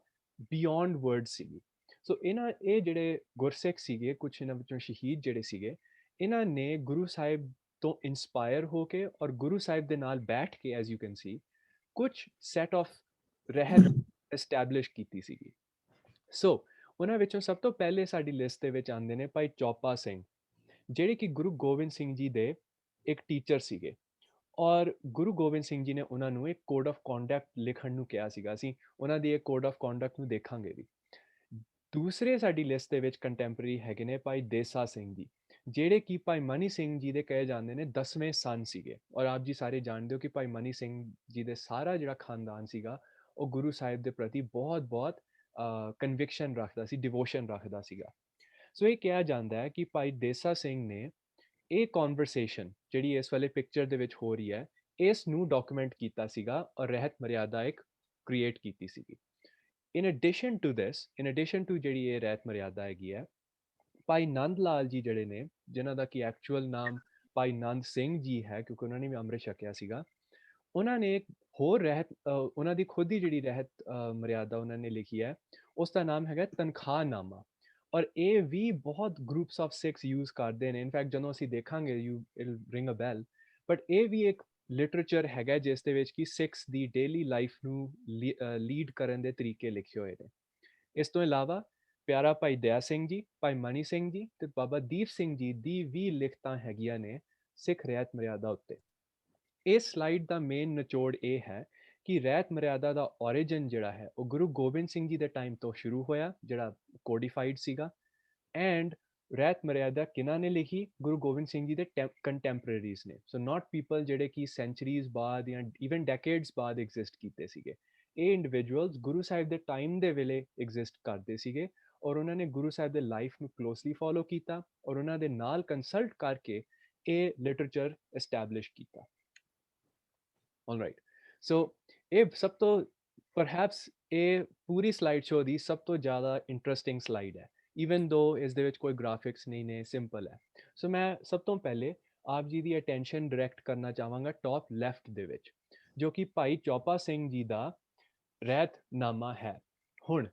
ਬਿਯੋਂਡ ਵਰਡ ਸੀਗੀ। ਸੋ ਇਹ ਜਿਹੜੇ ਗੁਰਸਿੱਖ ਸੀਗੇ, ਕੁਛ ਇਹਨਾਂ ਵਿੱਚੋਂ ਸ਼ਹੀਦ ਜਿਹੜੇ ਸੀਗੇ, ਇਹਨਾਂ ਨੇ ਗੁਰੂ ਸਾਹਿਬ ਤੋਂ ਇਨਸਪਾਇਰ ਹੋ ਕੇ ਔਰ ਗੁਰੂ ਸਾਹਿਬ ਦੇ ਨਾਲ ਬੈਠ ਕੇ, ਐਜ਼ ਯੂ ਕੈਨ ਸੀ, ਕੁਛ ਸੈਟ ਆਫ ਰਹਿਤ ਐਸਟੈਬਲਿਸ਼ ਕੀਤੀ ਸੀਗੀ। ਸੋ ਉਹਨਾਂ ਵਿੱਚੋਂ ਸਭ ਤੋਂ ਪਹਿਲੇ ਸਾਡੀ ਲਿਸਟ ਦੇ ਵਿੱਚ ਆਉਂਦੇ ਨੇ ਭਾਈ ਚੌਪਾ ਸਿੰਘ, ਜਿਹੜੇ ਕਿ ਗੁਰੂ ਗੋਬਿੰਦ ਸਿੰਘ ਜੀ ਦੇ ਇੱਕ ਟੀਚਰ ਸੀਗੇ, ਔਰ ਗੁਰੂ ਗੋਬਿੰਦ ਸਿੰਘ ਜੀ ਨੇ ਉਹਨਾਂ ਨੂੰ ਇੱਕ ਕੋਡ ਆਫ ਕੰਡਕਟ ਲਿਖਣ ਨੂੰ ਕਿਹਾ ਸੀਗਾ। ਅਸੀਂ ਉਹਨਾਂ ਦੀ ਇਹ ਕੋਡ ਆਫ ਕੰਡਕਟ ਨੂੰ ਦੇਖਾਂਗੇ ਵੀ। ਦੂਸਰੇ ਸਾਡੀ ਲਿਸਟ ਦੇ ਵਿੱਚ ਕੰਟੈਂਪਰਰੀ ਹੈਗੇ ਨੇ ਭਾਈ ਦੇਸਾ ਸਿੰਘ ਜੀ, ਜਿਹੜੇ ਕਿ ਭਾਈ ਮਨੀ ਸਿੰਘ ਜੀ ਦੇ ਕਹੇ ਜਾਂਦੇ ਨੇ 10ਵੇਂ ਸਨ ਸੀਗੇ। ਔਰ ਆਪ ਜੀ ਸਾਰੇ ਜਾਣਦੇ ਹੋ ਕਿ ਭਾਈ ਮਨੀ ਸਿੰਘ ਜੀ ਦੇ ਸਾਰਾ ਜਿਹੜਾ ਖਾਨਦਾਨ ਸੀਗਾ, ਉਹ ਗੁਰੂ ਸਾਹਿਬ ਦੇ ਪ੍ਰਤੀ ਬਹੁਤ ਬਹੁਤ ਕਨਵਿਕਸ਼ਨ ਰੱਖਦਾ ਸੀ, ਡਿਵੋਸ਼ਨ ਰੱਖਦਾ ਸੀਗਾ। ਸੋ ਇਹ ਕਿਹਾ ਜਾਂਦਾ ਹੈ ਕਿ ਭਾਈ ਦੇਸਾ ਸਿੰਘ ਨੇ ਇਹ ਕਨਵਰਸੇਸ਼ਨ ਜਿਹੜੀ ਇਸ ਵਾਲੇ ਪਿਕਚਰ ਦੇ ਵਿੱਚ ਹੋ ਰਹੀ ਹੈ, ਇਸ ਨੂੰ ਡਾਕੂਮੈਂਟ ਕੀਤਾ ਸੀਗਾ ਔਰ ਰਹਿਤ ਮਰਿਆਦਾ ਇੱਕ ਕ੍ਰੀਏਟ ਕੀਤੀ ਸੀਗੀ। ਇਨ ਐਡੀਸ਼ਨ ਟੂ ਜਿਹੜੀ ਇਹ ਰਹਿਤ ਮਰਿਆਦਾ ਹੈਗੀ ਹੈ, ਭਾਈ ਨੰਦ ਲਾਲ ਜੀ ਜਿਹੜੇ ਨੇ, ਜਿਨ੍ਹਾਂ ਦਾ ਕਿ ਐਕਚੁਅਲ ਨਾਮ ਭਾਈ ਨੰਦ ਸਿੰਘ ਜੀ ਹੈ, ਕਿਉਂਕਿ ਉਹਨਾਂ ਨੇ ਵੀ ਅੰਮ੍ਰਿਤ ਛਕਿਆ ਸੀਗਾ, ਉਹਨਾਂ ਨੇ ਇੱਕ ਹੋਰ ਰਹਿਤ, ਉਹਨਾਂ ਦੀ ਖੁਦ ਦੀ ਜਿਹੜੀ ਰਹਿਤ ਮਰਿਆਦਾ ਉਹਨਾਂ ਨੇ ਲਿਖੀ ਹੈ, ਉਸ ਦਾ ਨਾਮ ਹੈਗਾ ਤਨਖਾਹਨਾਮਾ। ਔਰ ਇਹ ਵੀ ਬਹੁਤ ਗਰੁੱਪਸ ਆਫ ਸਿੱਖਸ ਯੂਜ਼ ਕਰਦੇ ਨੇ। ਇਨਫੈਕਟ ਜਦੋਂ ਅਸੀਂ ਦੇਖਾਂਗੇ, you'll ring a bell, but ਇਹ ਵੀ ਇੱਕ ਲਿਟਰੇਚਰ ਹੈਗਾ ਜਿਸ ਦੇ ਵਿੱਚ ਕਿ ਸਿੱਖਸ ਦੀ ਡੇਲੀ ਲਾਈਫ ਨੂੰ ਲੀਡ ਕਰਨ ਦੇ ਤਰੀਕੇ ਲਿਖੇ ਹੋਏ ਨੇ। ਇਸ ਤੋਂ ਇਲਾਵਾ ਪਿਆਰਾ ਭਾਈ ਦਇਆ ਸਿੰਘ ਜੀ, ਭਾਈ ਮਨੀ ਸਿੰਘ ਜੀ ਤੇ ਬਾਬਾ ਦੀਪ ਸਿੰਘ ਜੀ ਦੀ ਵੀ ਲਿਖਤਾਂ ਹੈਗੀਆਂ ਨੇ ਸਿੱਖ ਰਹਿਤ ਮਰਿਆਦਾ ਉੱਤੇ। ਇਸ ਸਲਾਈਡ ਦਾ ਮੇਨ ਨਿਚੋੜ ਇਹ ਹੈ ਕਿ ਰਹਿਤ ਮਰਿਆਦਾ ਦਾ origin ਜਿਹੜਾ ਹੈ, ਉਹ ਗੁਰੂ ਗੋਬਿੰਦ ਸਿੰਘ ਜੀ ਦੇ ਟਾਈਮ ਤੋਂ ਸ਼ੁਰੂ ਹੋਇਆ, ਜਿਹੜਾ ਕੋਡੀਫਾਈਡ ਸੀਗਾ। ਐਂਡ ਰਹਿਤ ਮਰਿਆਦਾ ਕਿਹਨਾਂ ਨੇ ਲਿਖੀ? ਗੁਰੂ ਗੋਬਿੰਦ ਸਿੰਘ ਜੀ ਦੇ ਕੰਟੈਂਪਰਰੀਜ਼ ਨੇ। ਸੋ ਨਾਟ ਪੀਪਲ ਜਿਹੜੇ ਕਿ ਸੈਂਚਰੀਜ਼ ਬਾਅਦ ਜਾਂ ਈਵਨ ਡੈਕੇਡਸ ਬਾਅਦ ਐਗਜ਼ਿਸਟ ਕੀਤੇ ਸੀਗੇ। ਇਹ ਇੰਡੀਵਿਜੂਅਲਸ ਗੁਰੂ ਸਾਹਿਬ ਦੇ ਟਾਈਮ ਦੇ ਵੇਲੇ ਐਗਜ਼ਿਸਟ ਕਰਦੇ ਸੀਗੇ, ਔਰ ਉਹਨਾਂ ਨੇ ਗੁਰੂ ਸਾਹਿਬ ਦੇ ਲਾਈਫ ਨੂੰ ਕਲੋਸਲੀ ਫੋਲੋ ਕੀਤਾ, ਔਰ ਉਹਨਾਂ ਦੇ ਨਾਲ ਕੰਸਲਟ ਕਰਕੇ ਇਹ ਲਿਟਰੇਚਰ ਐਸਟੈਬਲਿਸ਼ ਕੀਤਾ। ਆਲਰਾਈਟ, ਸੋ ਇਹ ਸਭ ਤੋਂ ਪਰਹੈਪਸ ਇਹ ਪੂਰੀ ਸਲਾਈਡ ਸ਼ੋ ਦੀ ਸਭ ਤੋਂ ਜ਼ਿਆਦਾ ਇੰਟਰਸਟਿੰਗ ਸਲਾਈਡ ਹੈ, ਈਵਨ ਦੋ ਇਸ ਦੇ ਵਿੱਚ ਕੋਈ ਗ੍ਰਾਫਿਕਸ ਨਹੀਂ ਨੇ, ਸਿੰਪਲ ਹੈ। ਸੋ ਮੈਂ ਸਭ ਤੋਂ ਪਹਿਲੇ ਆਪ ਜੀ ਦੀ ਅਟੈਂਸ਼ਨ ਡਾਇਰੈਕਟ ਕਰਨਾ ਚਾਹਾਂਗਾ ਟੌਪ ਲੈਫਟ ਦੇ ਵਿੱਚ, ਜੋ ਕਿ ਭਾਈ ਚੌਪਾ ਸਿੰਘ ਜੀ ਦਾ ਰਹਿਤਨਾਮਾ ਹੈ। ਹੁਣ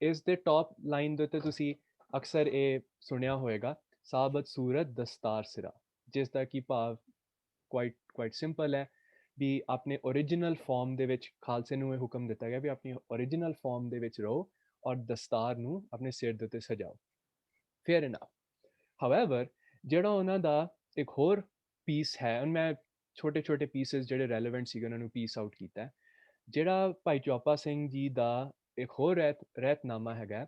ਇਸ ਦੇ ਟੌਪ ਲਾਈਨ ਦੇ ਉੱਤੇ ਤੁਸੀਂ ਅਕਸਰ ਇਹ ਸੁਣਿਆ ਹੋਏਗਾ, ਸਾਬਤ ਸੂਰਤ ਦਸਤਾਰ ਸਿਰਾ, ਜਿਸ ਦਾ ਕਿ ਭਾਵ ਕੁਆਇਟ ਸਿੰਪਲ ਹੈ ਵੀ ਆਪਣੇ ਓਰੀਜਨਲ ਫਾਰਮ ਦੇ ਵਿੱਚ ਖਾਲਸੇ ਨੂੰ ਇਹ ਹੁਕਮ ਦਿੱਤਾ ਗਿਆ ਵੀ ਆਪਣੀ ਓਰੀਜਨਲ ਫਾਰਮ ਦੇ ਵਿੱਚ ਰਹੋ ਔਰ ਦਸਤਾਰ ਨੂੰ ਆਪਣੇ ਸਿਰ ਦੇ ਉੱਤੇ ਸਜਾਓ। Fair enough. ਹਾਊਐਵਰ ਜਿਹੜਾ ਉਹਨਾਂ ਦਾ ਇੱਕ ਹੋਰ ਪੀਸ ਹੈ, ਮੈਂ ਛੋਟੇ ਛੋਟੇ ਪੀਸਸ ਜਿਹੜੇ ਰੈਲੇਵੈਂਟ ਸੀਗੇ ਉਹਨਾਂ ਨੂੰ ਪੀਸ ਆਊਟ ਕੀਤਾ। ਜਿਹੜਾ ਭਾਈ ਚੌਪਾ ਸਿੰਘ ਜੀ ਦਾ ਇੱਕ ਹੋਰ ਰਹਿਤਨਾਮਾ ਹੈਗਾ,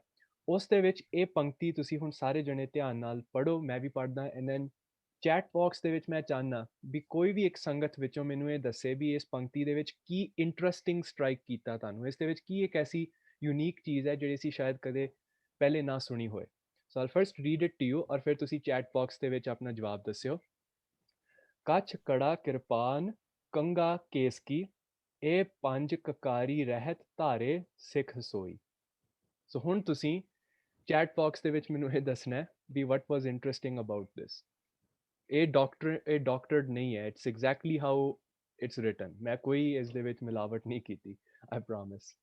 ਉਸ ਦੇ ਵਿੱਚ ਇਹ ਪੰਕਤੀ ਤੁਸੀਂ ਹੁਣ ਸਾਰੇ ਜਣੇ ਧਿਆਨ ਨਾਲ ਪੜ੍ਹੋ, ਮੈਂ ਵੀ ਪੜ੍ਹਦਾ, ਐਂਡ ਦੈਨ ਚੈਟ ਬਾਕਸ ਦੇ ਵਿੱਚ ਮੈਂ ਚਾਹੁੰਦਾ ਵੀ ਕੋਈ ਵੀ ਇੱਕ ਸੰਗਤ ਵਿੱਚੋਂ ਮੈਨੂੰ ਇਹ ਦੱਸੇ ਵੀ ਇਸ ਪੰਕਤੀ ਦੇ ਵਿੱਚ ਕੀ ਇੰਟਰਸਟਿੰਗ ਸਟਰਾਈਕ ਕੀਤਾ ਤੁਹਾਨੂੰ, ਇਸ ਦੇ ਵਿੱਚ ਕੀ ਇੱਕ ਐਸੀ ਯੂਨੀਕ ਚੀਜ਼ ਹੈ ਜਿਹੜੀ ਅਸੀਂ ਸ਼ਾਇਦ ਕਦੇ ਪਹਿਲੇ ਨਾ ਸੁਣੀ ਹੋਏ। So all first read it to you, ਔਰ ਫਿਰ ਤੁਸੀਂ ਚੈਟ ਬਾਕਸ ਦੇ ਵਿੱਚ ਆਪਣਾ ਜਵਾਬ ਦੱਸਿਓ। ਕੱਛ ਕੜਾ ਕਿਰਪਾਨ ਕੰਗਾ ਕੇਸ ਕੀ, ਇਹ ਪੰਜ ਕਕਾਰੀ ਰਹਿਤ ਧਾਰੇ ਸਿੱਖ ਸੋਈ। ਸੋ ਹੁਣ ਤੁਸੀਂ ਚੈਟ ਬਾਕਸ ਦੇ ਵਿੱਚ ਮੈਨੂੰ ਇਹ ਦੱਸਣਾ ਵੀ what was interesting about this। ਇਹ ਡਾਕਟਰਡ ਨਹੀਂ ਹੈ, it's exactly how it's written. ਮੈਂ ਕੋਈ ਇਸ ਦੇ ਵਿੱਚ ਮਿਲਾਵਟ ਨਹੀਂ ਕੀਤੀ, ਆਈ ਪ੍ਰੋਮਿਸ।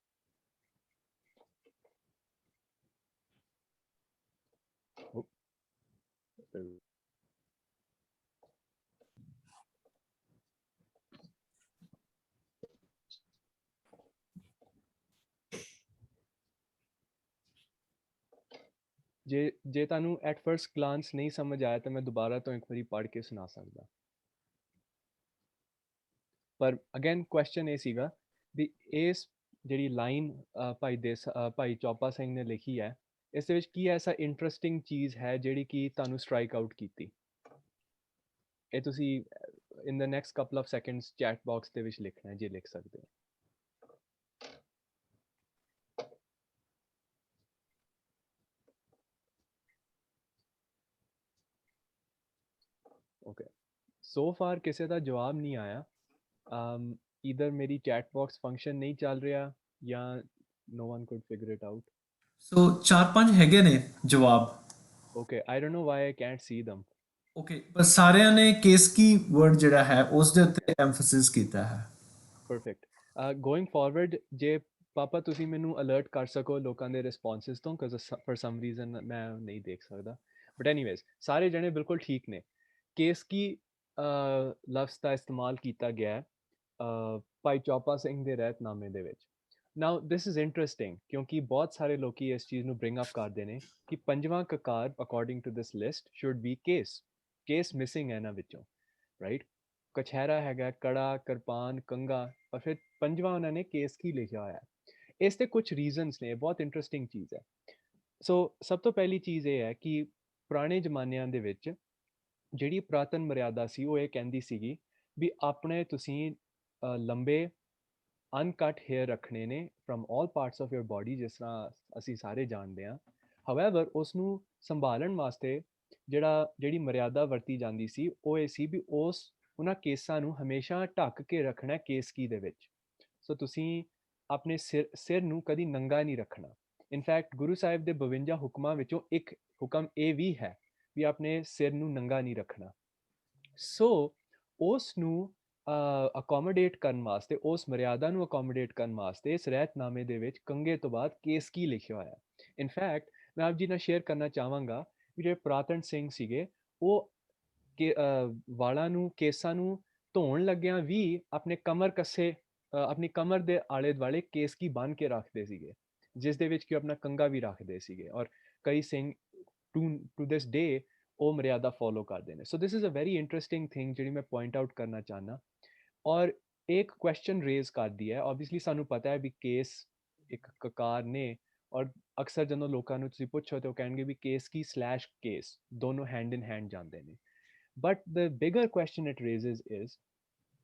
ਜੇ ਤੁਹਾਨੂੰ ਐਟ ਫਰਸਟ ਗਲਾਂਸ ਨਹੀਂ ਸਮਝ ਆਇਆ ਤਾਂ ਮੈਂ ਦੁਬਾਰਾ ਤੋਂ ਇੱਕ ਵਾਰੀ ਪੜ੍ਹ ਕੇ ਸੁਣਾ ਸਕਦਾ। ਪਰ ਅਗੇਨ ਕੁਐਸਚਨ ਇਹ ਸੀਗਾ ਵੀ ਇਸ ਜਿਹੜੀ ਲਾਈਨ ਭਾਈ ਚੌਪਾ ਸਿੰਘ ਨੇ ਲਿਖੀ ਹੈ, ਇਸ ਦੇ ਵਿੱਚ ਕੀ ਐਸਾ ਇੰਟਰਸਟਿੰਗ ਚੀਜ਼ ਹੈ ਜਿਹੜੀ ਕਿ ਤੁਹਾਨੂੰ ਸਟ੍ਰਾਈਕ ਆਊਟ ਕੀਤੀ? ਇਹ ਤੁਸੀਂ in the next couple of seconds chat box ਦੇ ਵਿੱਚ ਲਿਖਣਾ ਹੈ, ਜੇ ਲਿਖ ਸਕਦੇ ਹੋ। ਓਕੇ, ਸੋ ਫਾਰ ਕਿਸੇ ਦਾ ਜਵਾਬ ਨਹੀਂ ਆਇਆ। ਈਦਰ ਮੇਰੀ ਚੈਟ ਬਾਕਸ ਫੰਕਸ਼ਨ ਨਹੀਂ ਚੱਲ ਰਿਹਾ ਜਾਂ no one could figure it out. ਸੋ 4-5 ਹੈਗੇ ਨੇ ਜਵਾਬ। Okay, I don't know why I can't see them. Okay, ਬਸ ਸਾਰਿਆਂ ਨੇ ਕੇਸ ਕੀ ਵਰਡ ਜਿਹੜਾ ਹੈ ਉਸ ਦੇ ਉੱਤੇ ਐਮਫਸਿਸ ਕੀਤਾ ਹੈ। Perfect. Going forward, ਜੇ ਪਾਪਾ ਤੁਸੀਂ ਮੈਨੂੰ ਅਲਰਟ ਕਰ ਸਕੋ ਲੋਕਾਂ ਦੇ ਰਿਸਪੌਂਸਿਸ ਤੋਂ, ਕਿਉਂਕਿ ਫॉर ਸਮ ਰੀਜ਼ਨ ਮੈਂ ਨਹੀਂ ਦੇਖ ਸਕਦਾ। ਬਟ ਐਨੀਵੇਜ਼, ਸਾਰੇ ਜਣੇ ਬਿਲਕੁਲ ਠੀਕ ਨੇ। ਕੇਸ ਕੀ ਲਫ਼ਜ਼ ਦਾ ਇਸਤੇਮਾਲ ਕੀਤਾ ਗਿਆ ਹੈ ਭਾਈ ਚੌਪਾ ਸਿੰਘ ਦੇ ਰਹਿਤਨਾਮੇ ਦੇ ਵਿੱਚ। ਨਾਓ ਦਿਸ ਇਜ਼ ਇੰਟਰਸਟਿੰਗ ਕਿਉਂਕਿ ਬਹੁਤ ਸਾਰੇ ਲੋਕੀ ਇਸ ਚੀਜ਼ ਨੂੰ ਬ੍ਰਿੰਗ ਅਪ ਕਰਦੇ ਨੇ ਕਿ ਪੰਜਵਾਂ ਕਕਾਰ according to this list should be kes. ਕੇਸ ਮਿਸਿੰਗ ਹੈ ਇਹਨਾਂ ਵਿੱਚੋਂ, ਰਾਈਟ? ਕਛਹਿਰਾ ਹੈਗਾ, ਕੜਾ, ਕਿਰਪਾਨ, ਕੰਗਾ, ਔਰ ਫਿਰ ਪੰਜਵਾਂ ਉਹਨਾਂ ਨੇ ਕੇਸ ਕੀ ਲਿਖਿਆ ਹੋਇਆ। ਇਸ ਦੇ ਕੁਝ ਰੀਜ਼ਨਸ ਨੇ, ਬਹੁਤ ਇੰਟਰਸਟਿੰਗ ਚੀਜ਼ ਹੈ। ਸੋ ਸਭ ਤੋਂ ਪਹਿਲੀ ਚੀਜ਼ ਇਹ ਹੈ ਕਿ ਪੁਰਾਣੇ ਜ਼ਮਾਨਿਆਂ ਦੇ ਵਿੱਚ ਜਿਹੜੀ ਪੁਰਾਤਨ ਮਰਿਆਦਾ ਸੀ ਉਹ ਇਹ ਕਹਿੰਦੀ ਸੀਗੀ ਵੀ ਆਪਣੇ ਤੁਸੀਂ ਲੰਬੇ ਅਨਕਟ ਹੇਅਰ ਰੱਖਣੇ ਨੇ firm all parts of your body, ਜਿਸ ਤਰ੍ਹਾਂ ਅਸੀਂ ਸਾਰੇ ਜਾਣਦੇ ਹਾਂ। ਹਾਊਐਵਰ ਉਸ ਨੂੰ ਸੰਭਾਲਣ ਵਾਸਤੇ ਜਿਹੜੀ ਮਰਿਆਦਾ ਵਰਤੀ ਜਾਂਦੀ ਸੀ ਉਹ ਇਹ ਸੀ ਵੀ ਉਹਨਾਂ ਕੇਸਾਂ ਨੂੰ ਹਮੇਸ਼ਾ ਢੱਕ ਕੇ ਰੱਖਣਾ ਕੇਸ ਕੀ ਦੇ ਵਿੱਚ। ਸੋ ਤੁਸੀਂ ਆਪਣੇ ਸਿਰ ਨੂੰ ਕਦੀ ਨੰਗਾ ਨਹੀਂ ਰੱਖਣਾ। ਇਨਫੈਕਟ ਗੁਰੂ ਸਾਹਿਬ ਦੇ 52 ਹੁਕਮਾਂ ਵਿੱਚੋਂ ਇੱਕ ਹੁਕਮ ਇਹ ਵੀ ਹੈ ਵੀ ਆਪਣੇ ਸਿਰ ਨੂੰ ਨੰਗਾ ਨਹੀਂ ਰੱਖਣਾ। ਸੋ ਉਸ ਨੂੰ ਅਕੋਮੋਡੇਟ ਕਰਨ ਵਾਸਤੇ, ਉਸ ਮਰਿਆਦਾ ਨੂੰ ਅਕੋਮੋਡੇਟ ਕਰਨ ਵਾਸਤੇ ਇਸ ਰਹਿਤਨਾਮੇ ਦੇ ਵਿੱਚ ਕੰਗੇ ਤੋਂ ਬਾਅਦ ਕੇਸ ਕੀ ਲਿਖਿਆ ਹੋਇਆ। ਇਨਫੈਕਟ ਮੈਂ ਆਪ ਜੀ ਨਾਲ ਸ਼ੇਅਰ ਕਰਨਾ ਚਾਹਾਂਗਾ ਵੀ ਜਿਹੜੇ ਪੁਰਾਤਨ ਸਿੰਘ ਸੀਗੇ ਉਹ ਵਾਲਾਂ ਨੂੰ, ਕੇਸਾਂ ਨੂੰ ਧੋਣ ਲੱਗਿਆਂ ਵੀ ਆਪਣੇ ਕਮਰ ਕੱਸੇ, ਆਪਣੀ ਕਮਰ ਦੇ ਆਲੇ ਦੁਆਲੇ ਕੇਸ ਕੀ ਬੰਨ੍ਹ ਕੇ ਰੱਖਦੇ ਸੀਗੇ, ਜਿਸ ਦੇ ਵਿੱਚ ਕਿ ਆਪਣਾ ਕੰਗਾ ਵੀ ਰੱਖਦੇ ਸੀਗੇ। ਔਰ ਕਈ ਸਿੰਘ ਟੂ ਦਿਸ ਡੇ ਉਹ ਮਰਿਆਦਾ ਫੋਲੋ ਕਰਦੇ ਨੇ। So this is a very interesting thing ਜਿਹੜੀ ਮੈਂ ਪੁਆਇੰਟ ਆਊਟ ਕਰਨਾ ਚਾਹੁੰਦਾ। ਔਰ ਇੱਕ ਕੁਐਸਚਨ ਰੇਜ਼ ਕਰਦੀ ਹੈ। ਓਬਵੀਅਸਲੀ ਸਾਨੂੰ ਪਤਾ ਹੈ ਵੀ ਕੇਸ ਇੱਕ ਕਕਾਰ ਨੇ, ਔਰ ਅਕਸਰ ਜਦੋਂ ਲੋਕਾਂ ਨੂੰ ਤੁਸੀਂ ਪੁੱਛੋ ਤਾਂ ਉਹ ਕਹਿਣਗੇ ਵੀ ਕੇਸ ਕੀ ਸਲੈਸ਼ ਕੇਸ ਦੋਨੋਂ ਹੈਂਡ ਇਨ ਹੈਂਡ ਜਾਂਦੇ ਨੇ। But the bigger question it raises is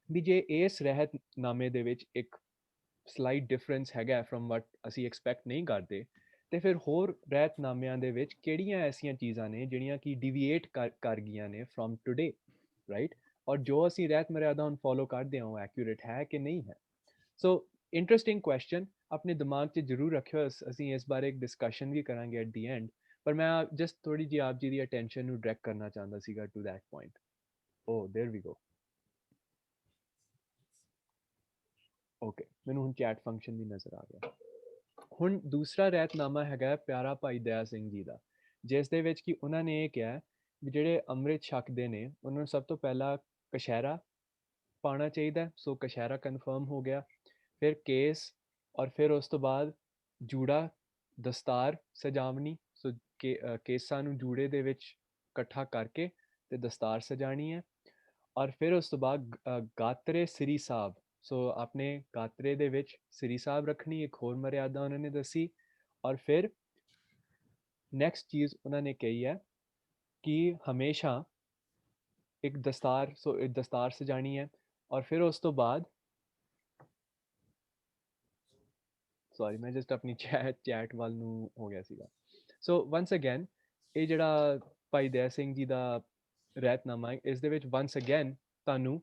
ਵੀ ਜੇ ਇਸ ਰਹਿਤਨਾਮੇ ਦੇ ਵਿੱਚ ਇੱਕ ਸਲਾਈਟ ਡਿਫਰੈਂਸ ਹੈਗਾ ਫਰਮ ਵਟ ਅਸੀਂ ਐਕਸਪੈਕਟ ਨਹੀਂ ਕਰਦੇ, ਤੇ ਫਿਰ ਹੋਰ ਰਹਿਤਨਾਮਿਆਂ ਦੇ ਵਿੱਚ ਕਿਹੜੀਆਂ ਐਸੀਆਂ ਚੀਜ਼ਾਂ ਨੇ ਜਿਹੜੀਆਂ ਕਿ ਡਿਵੀਏਟ ਕਰ ਗਈਆਂ ਨੇ ਫਰਮ ਟੂਡੇ, ਰਾਈਟ? ਔਰ ਜੋ ਅਸੀਂ ਰਹਿਤ ਮਰਿਆਦਾ ਹੁਣ ਫੋਲੋ ਕਰਦੇ ਹਾਂ ਉਹ ਐਕੂਰੇਟ ਹੈ ਕਿ ਨਹੀਂ ਹੈ। ਸੋ ਇੰਟਰਸਟਿੰਗ ਕੁਐਸਚਨ, ਆਪਣੇ ਦਿਮਾਗ 'ਚ ਜ਼ਰੂਰ ਰੱਖਿਓ। ਅਸੀਂ ਇਸ ਬਾਰੇ ਇੱਕ ਡਿਸਕਸ਼ਨ ਵੀ ਕਰਾਂਗੇ ਐਟ ਦੀ ਐਂਡ, ਪਰ ਮੈਂ ਜਸਟ ਥੋੜੀ ਜਿਹੀ ਆਪ ਜੀ ਦੀ ਅਟੈਂਸ਼ਨ ਨੂੰ ਡਾਇਰੈਕਟ ਕਰਨਾ ਚਾਹੁੰਦਾ ਸੀਗਾ to that point. Oh there we go. Okay, ਮੈਨੂੰ ਹੁਣ ਚੈਟ ਫੰਕਸ਼ਨ ਵੀ ਨਜ਼ਰ ਆ ਗਿਆ। ਹੁਣ ਦੂਸਰਾ ਰਹਿਤਨਾਮਾ ਹੈਗਾ ਪਿਆਰਾ ਭਾਈ ਦਇਆ ਸਿੰਘ ਜੀ ਦਾ, ਜਿਸ ਦੇ ਵਿੱਚ ਕਿ ਉਹਨਾਂ ਨੇ ਇਹ ਕਿਹਾ ਵੀ ਜਿਹੜੇ ਅੰਮ੍ਰਿਤ ਛਕਦੇ ਨੇ ਉਹਨਾਂ ਨੂੰ ਸਭ ਤੋਂ ਪਹਿਲਾਂ ਕਛਹਿਰਾ ਪਾਉਣਾ ਚਾਹੀਦਾ। ਸੋ ਕਛਹਿਰਾ ਕਨਫਰਮ ਹੋ ਗਿਆ। ਫਿਰ ਕੇਸ, ਔਰ ਫਿਰ ਉਸ ਤੋਂ ਬਾਅਦ ਜੂੜਾ, ਦਸਤਾਰ ਸਜਾਵਣੀ। ਸੋ ਕੇਸਾਂ ਨੂੰ ਜੂੜੇ ਦੇ ਵਿੱਚ ਇਕੱਠਾ ਕਰਕੇ ਤੇ ਦਸਤਾਰ ਸਜਾਣੀ ਹੈ। ਔਰ ਫਿਰ ਉਸ ਤੋਂ ਬਾਅਦ ਗਾਤਰੇ ਸ੍ਰੀ ਸਾਹਿਬ। ਸੋ ਆਪਣੇ ਗਾਤਰੇ ਦੇ ਵਿੱਚ ਸ੍ਰੀ ਸਾਹਿਬ ਰੱਖਣੀ, ਇੱਕ ਹੋਰ ਮਰਿਆਦਾ ਉਹਨਾਂ ਨੇ ਦੱਸੀ। ਔਰ ਫਿਰ ਨੈਕਸਟ ਚੀਜ਼ ਉਹਨਾਂ ਨੇ ਕਹੀ ਹੈ ਕਿ ਹਮੇਸ਼ਾ ਇੱਕ ਦਸਤਾਰ, ਸੋ ਇੱਕ ਦਸਤਾਰ ਸਜਾਣੀ ਹੈ। ਔਰ ਫਿਰ ਉਸ ਤੋਂ ਬਾਅਦ ਸੌਰੀ ਮੈਂ ਜਸਟ ਆਪਣੀ ਚੈਟ ਵੱਲ ਨੂੰ ਹੋ ਗਿਆ ਸੀਗਾ। ਸੋ ਵੰਸ ਅਗੇਨ ਇਹ ਜਿਹੜਾ ਭਾਈ ਦਇਆ ਸਿੰਘ ਜੀ ਦਾ ਰਹਿਤਨਾਮਾ ਹੈ, ਇਸ ਦੇ ਵਿੱਚ ਵੰਸ ਅਗੇਨ ਤੁਹਾਨੂੰ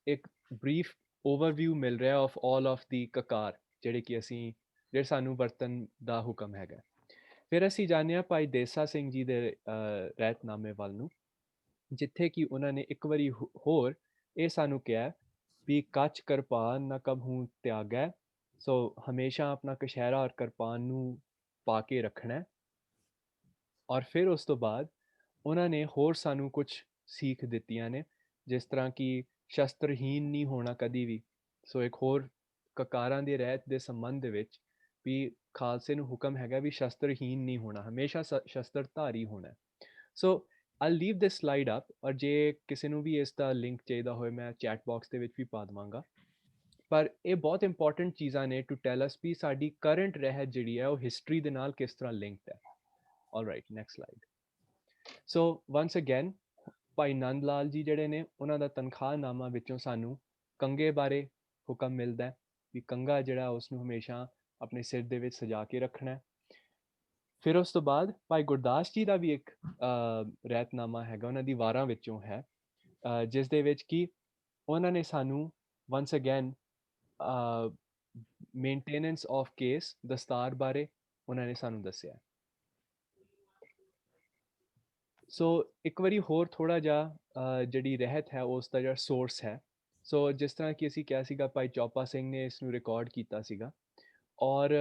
ਇੱਕ ਬਰੀਫ ਓਵਰਵਿਊ ਮਿਲ ਰਿਹਾ ਆਫ ਆਲ ਆਫ ਦੀ ਕਕਾਰ ਜਿਹੜੇ ਸਾਨੂੰ ਵਰਤਨ ਦਾ ਹੁਕਮ ਹੈਗਾ। ਫਿਰ ਅਸੀਂ ਜਾਣਦੇ ਹਾਂ ਭਾਈ ਦੇਸਾ ਸਿੰਘ ਜੀ ਦੇ ਰਹਿਤਨਾਮੇ ਵੱਲ ਨੂੰ, ਜਿੱਥੇ ਕਿ ਉਹਨਾਂ ਨੇ ਇੱਕ ਵਾਰੀ ਹੋਰ ਇਹ ਸਾਨੂੰ ਕਿਹਾ ਵੀ ਕੱਚ ਕਿਰਪਾਨ ਨਾ ਕਬਹੂ ਤਿਆਗੈ। ਸੋ ਹਮੇਸ਼ਾ ਆਪਣਾ ਕਛਹਿਰਾ ਔਰ ਕਿਰਪਾਨ ਨੂੰ ਪਾ ਕੇ ਰੱਖਣਾ। ਔਰ ਫਿਰ ਉਸ ਤੋਂ ਬਾਅਦ ਉਹਨਾਂ ਨੇ ਹੋਰ ਸਾਨੂੰ ਕੁਝ ਸੀਖ ਦਿੱਤੀਆਂ ਨੇ, ਜਿਸ ਤਰ੍ਹਾਂ ਕਿ ਸ਼ਸਤਰਹੀਨ ਨਹੀਂ ਹੋਣਾ ਕਦੀ ਵੀ। ਸੋ ਇੱਕ ਹੋਰ ਕਕਾਰਾਂ ਦੇ ਰਹਿਤ ਦੇ ਸੰਬੰਧ ਦੇ ਵਿੱਚ ਵੀ ਖਾਲਸੇ ਨੂੰ ਹੁਕਮ ਹੈਗਾ ਵੀ ਸ਼ਸਤਰਹੀਨ ਨਹੀਂ ਹੋਣਾ, ਹਮੇਸ਼ਾ ਸ਼ਸਤਰਧਾਰੀ ਹੋਣਾ। ਸੋ ਆਈ ਲੀਵ ਦਿਸ ਸਲਾਈਡ ਅਪ, ਔਰ ਜੇ ਕਿਸੇ ਨੂੰ ਵੀ ਇਸ ਦਾ ਲਿੰਕ ਚਾਹੀਦਾ ਹੋਏ ਮੈਂ ਚੈਟ ਬਾਕਸ ਦੇ ਵਿੱਚ ਵੀ ਪਾ ਦੇਵਾਂਗਾ। ਪਰ ਇਹ ਬਹੁਤ ਇੰਪੋਰਟੈਂਟ ਚੀਜ਼ਾਂ ਨੇ ਟੂ ਟੈਲ ਅਸ ਵੀ ਸਾਡੀ ਕਰੰਟ ਰਹਿਤ ਜਿਹੜੀ ਹੈ ਉਹ ਹਿਸਟਰੀ ਦੇ ਨਾਲ ਕਿਸ ਤਰ੍ਹਾਂ ਲਿੰਕਡ ਹੈ। Alright, next slide. So once again Bhai Nand Lal ji ਜਿਹੜੇ ਨੇ ਉਹਨਾਂ ਦਾ ਤਨਖਾਹਨਾਮਾ ਵਿੱਚੋਂ ਸਾਨੂੰ ਕੰਗੇ ਬਾਰੇ ਹੁਕਮ ਮਿਲਦਾ ਹੈ ਵੀ ਕੰਗਾ ਜਿਹੜਾ ਉਸ ਨੂੰ ਹਮੇਸ਼ਾ ਆਪਣੇ ਸਿਰ ਦੇ ਵਿੱਚ ਸਜਾ ਕੇ ਰੱਖਣਾ ਹੈ। ਫਿਰ ਉਸ ਤੋਂ ਬਾਅਦ ਭਾਈ ਗੁਰਦਾਸ ਜੀ ਦਾ ਵੀ ਇੱਕ ਰਹਿਤਨਾਮਾ ਹੈਗਾ, ਉਹਨਾਂ ਦੀ ਵਾਰਾਂ ਵਿੱਚੋਂ ਹੈ, ਜਿਸ ਦੇ ਵਿੱਚ ਕਿ ਉਹਨਾਂ ਨੇ ਸਾਨੂੰ ones again maintenance of case ਦਸਤਾਰ ਬਾਰੇ ਉਹਨਾਂ ਨੇ ਸਾਨੂੰ ਦੱਸਿਆ। ਸੋ ਇੱਕ ਵਾਰੀ ਹੋਰ ਥੋੜ੍ਹਾ ਜਿਹਾ ਜਿਹੜੀ ਰਹਿਤ ਹੈ ਉਸ ਦਾ ਜਿਹੜਾ ਸੋਰਸ ਹੈ, ਸੋ ਜਿਸ ਤਰ੍ਹਾਂ ਕਿ ਅਸੀਂ ਕਿਹਾ ਸੀਗਾ ਭਾਈ ਚੌਪਾ ਸਿੰਘ ਨੇ ਇਸ ਨੂੰ ਰਿਕਾਰਡ ਕੀਤਾ ਸੀਗਾ ਔਰ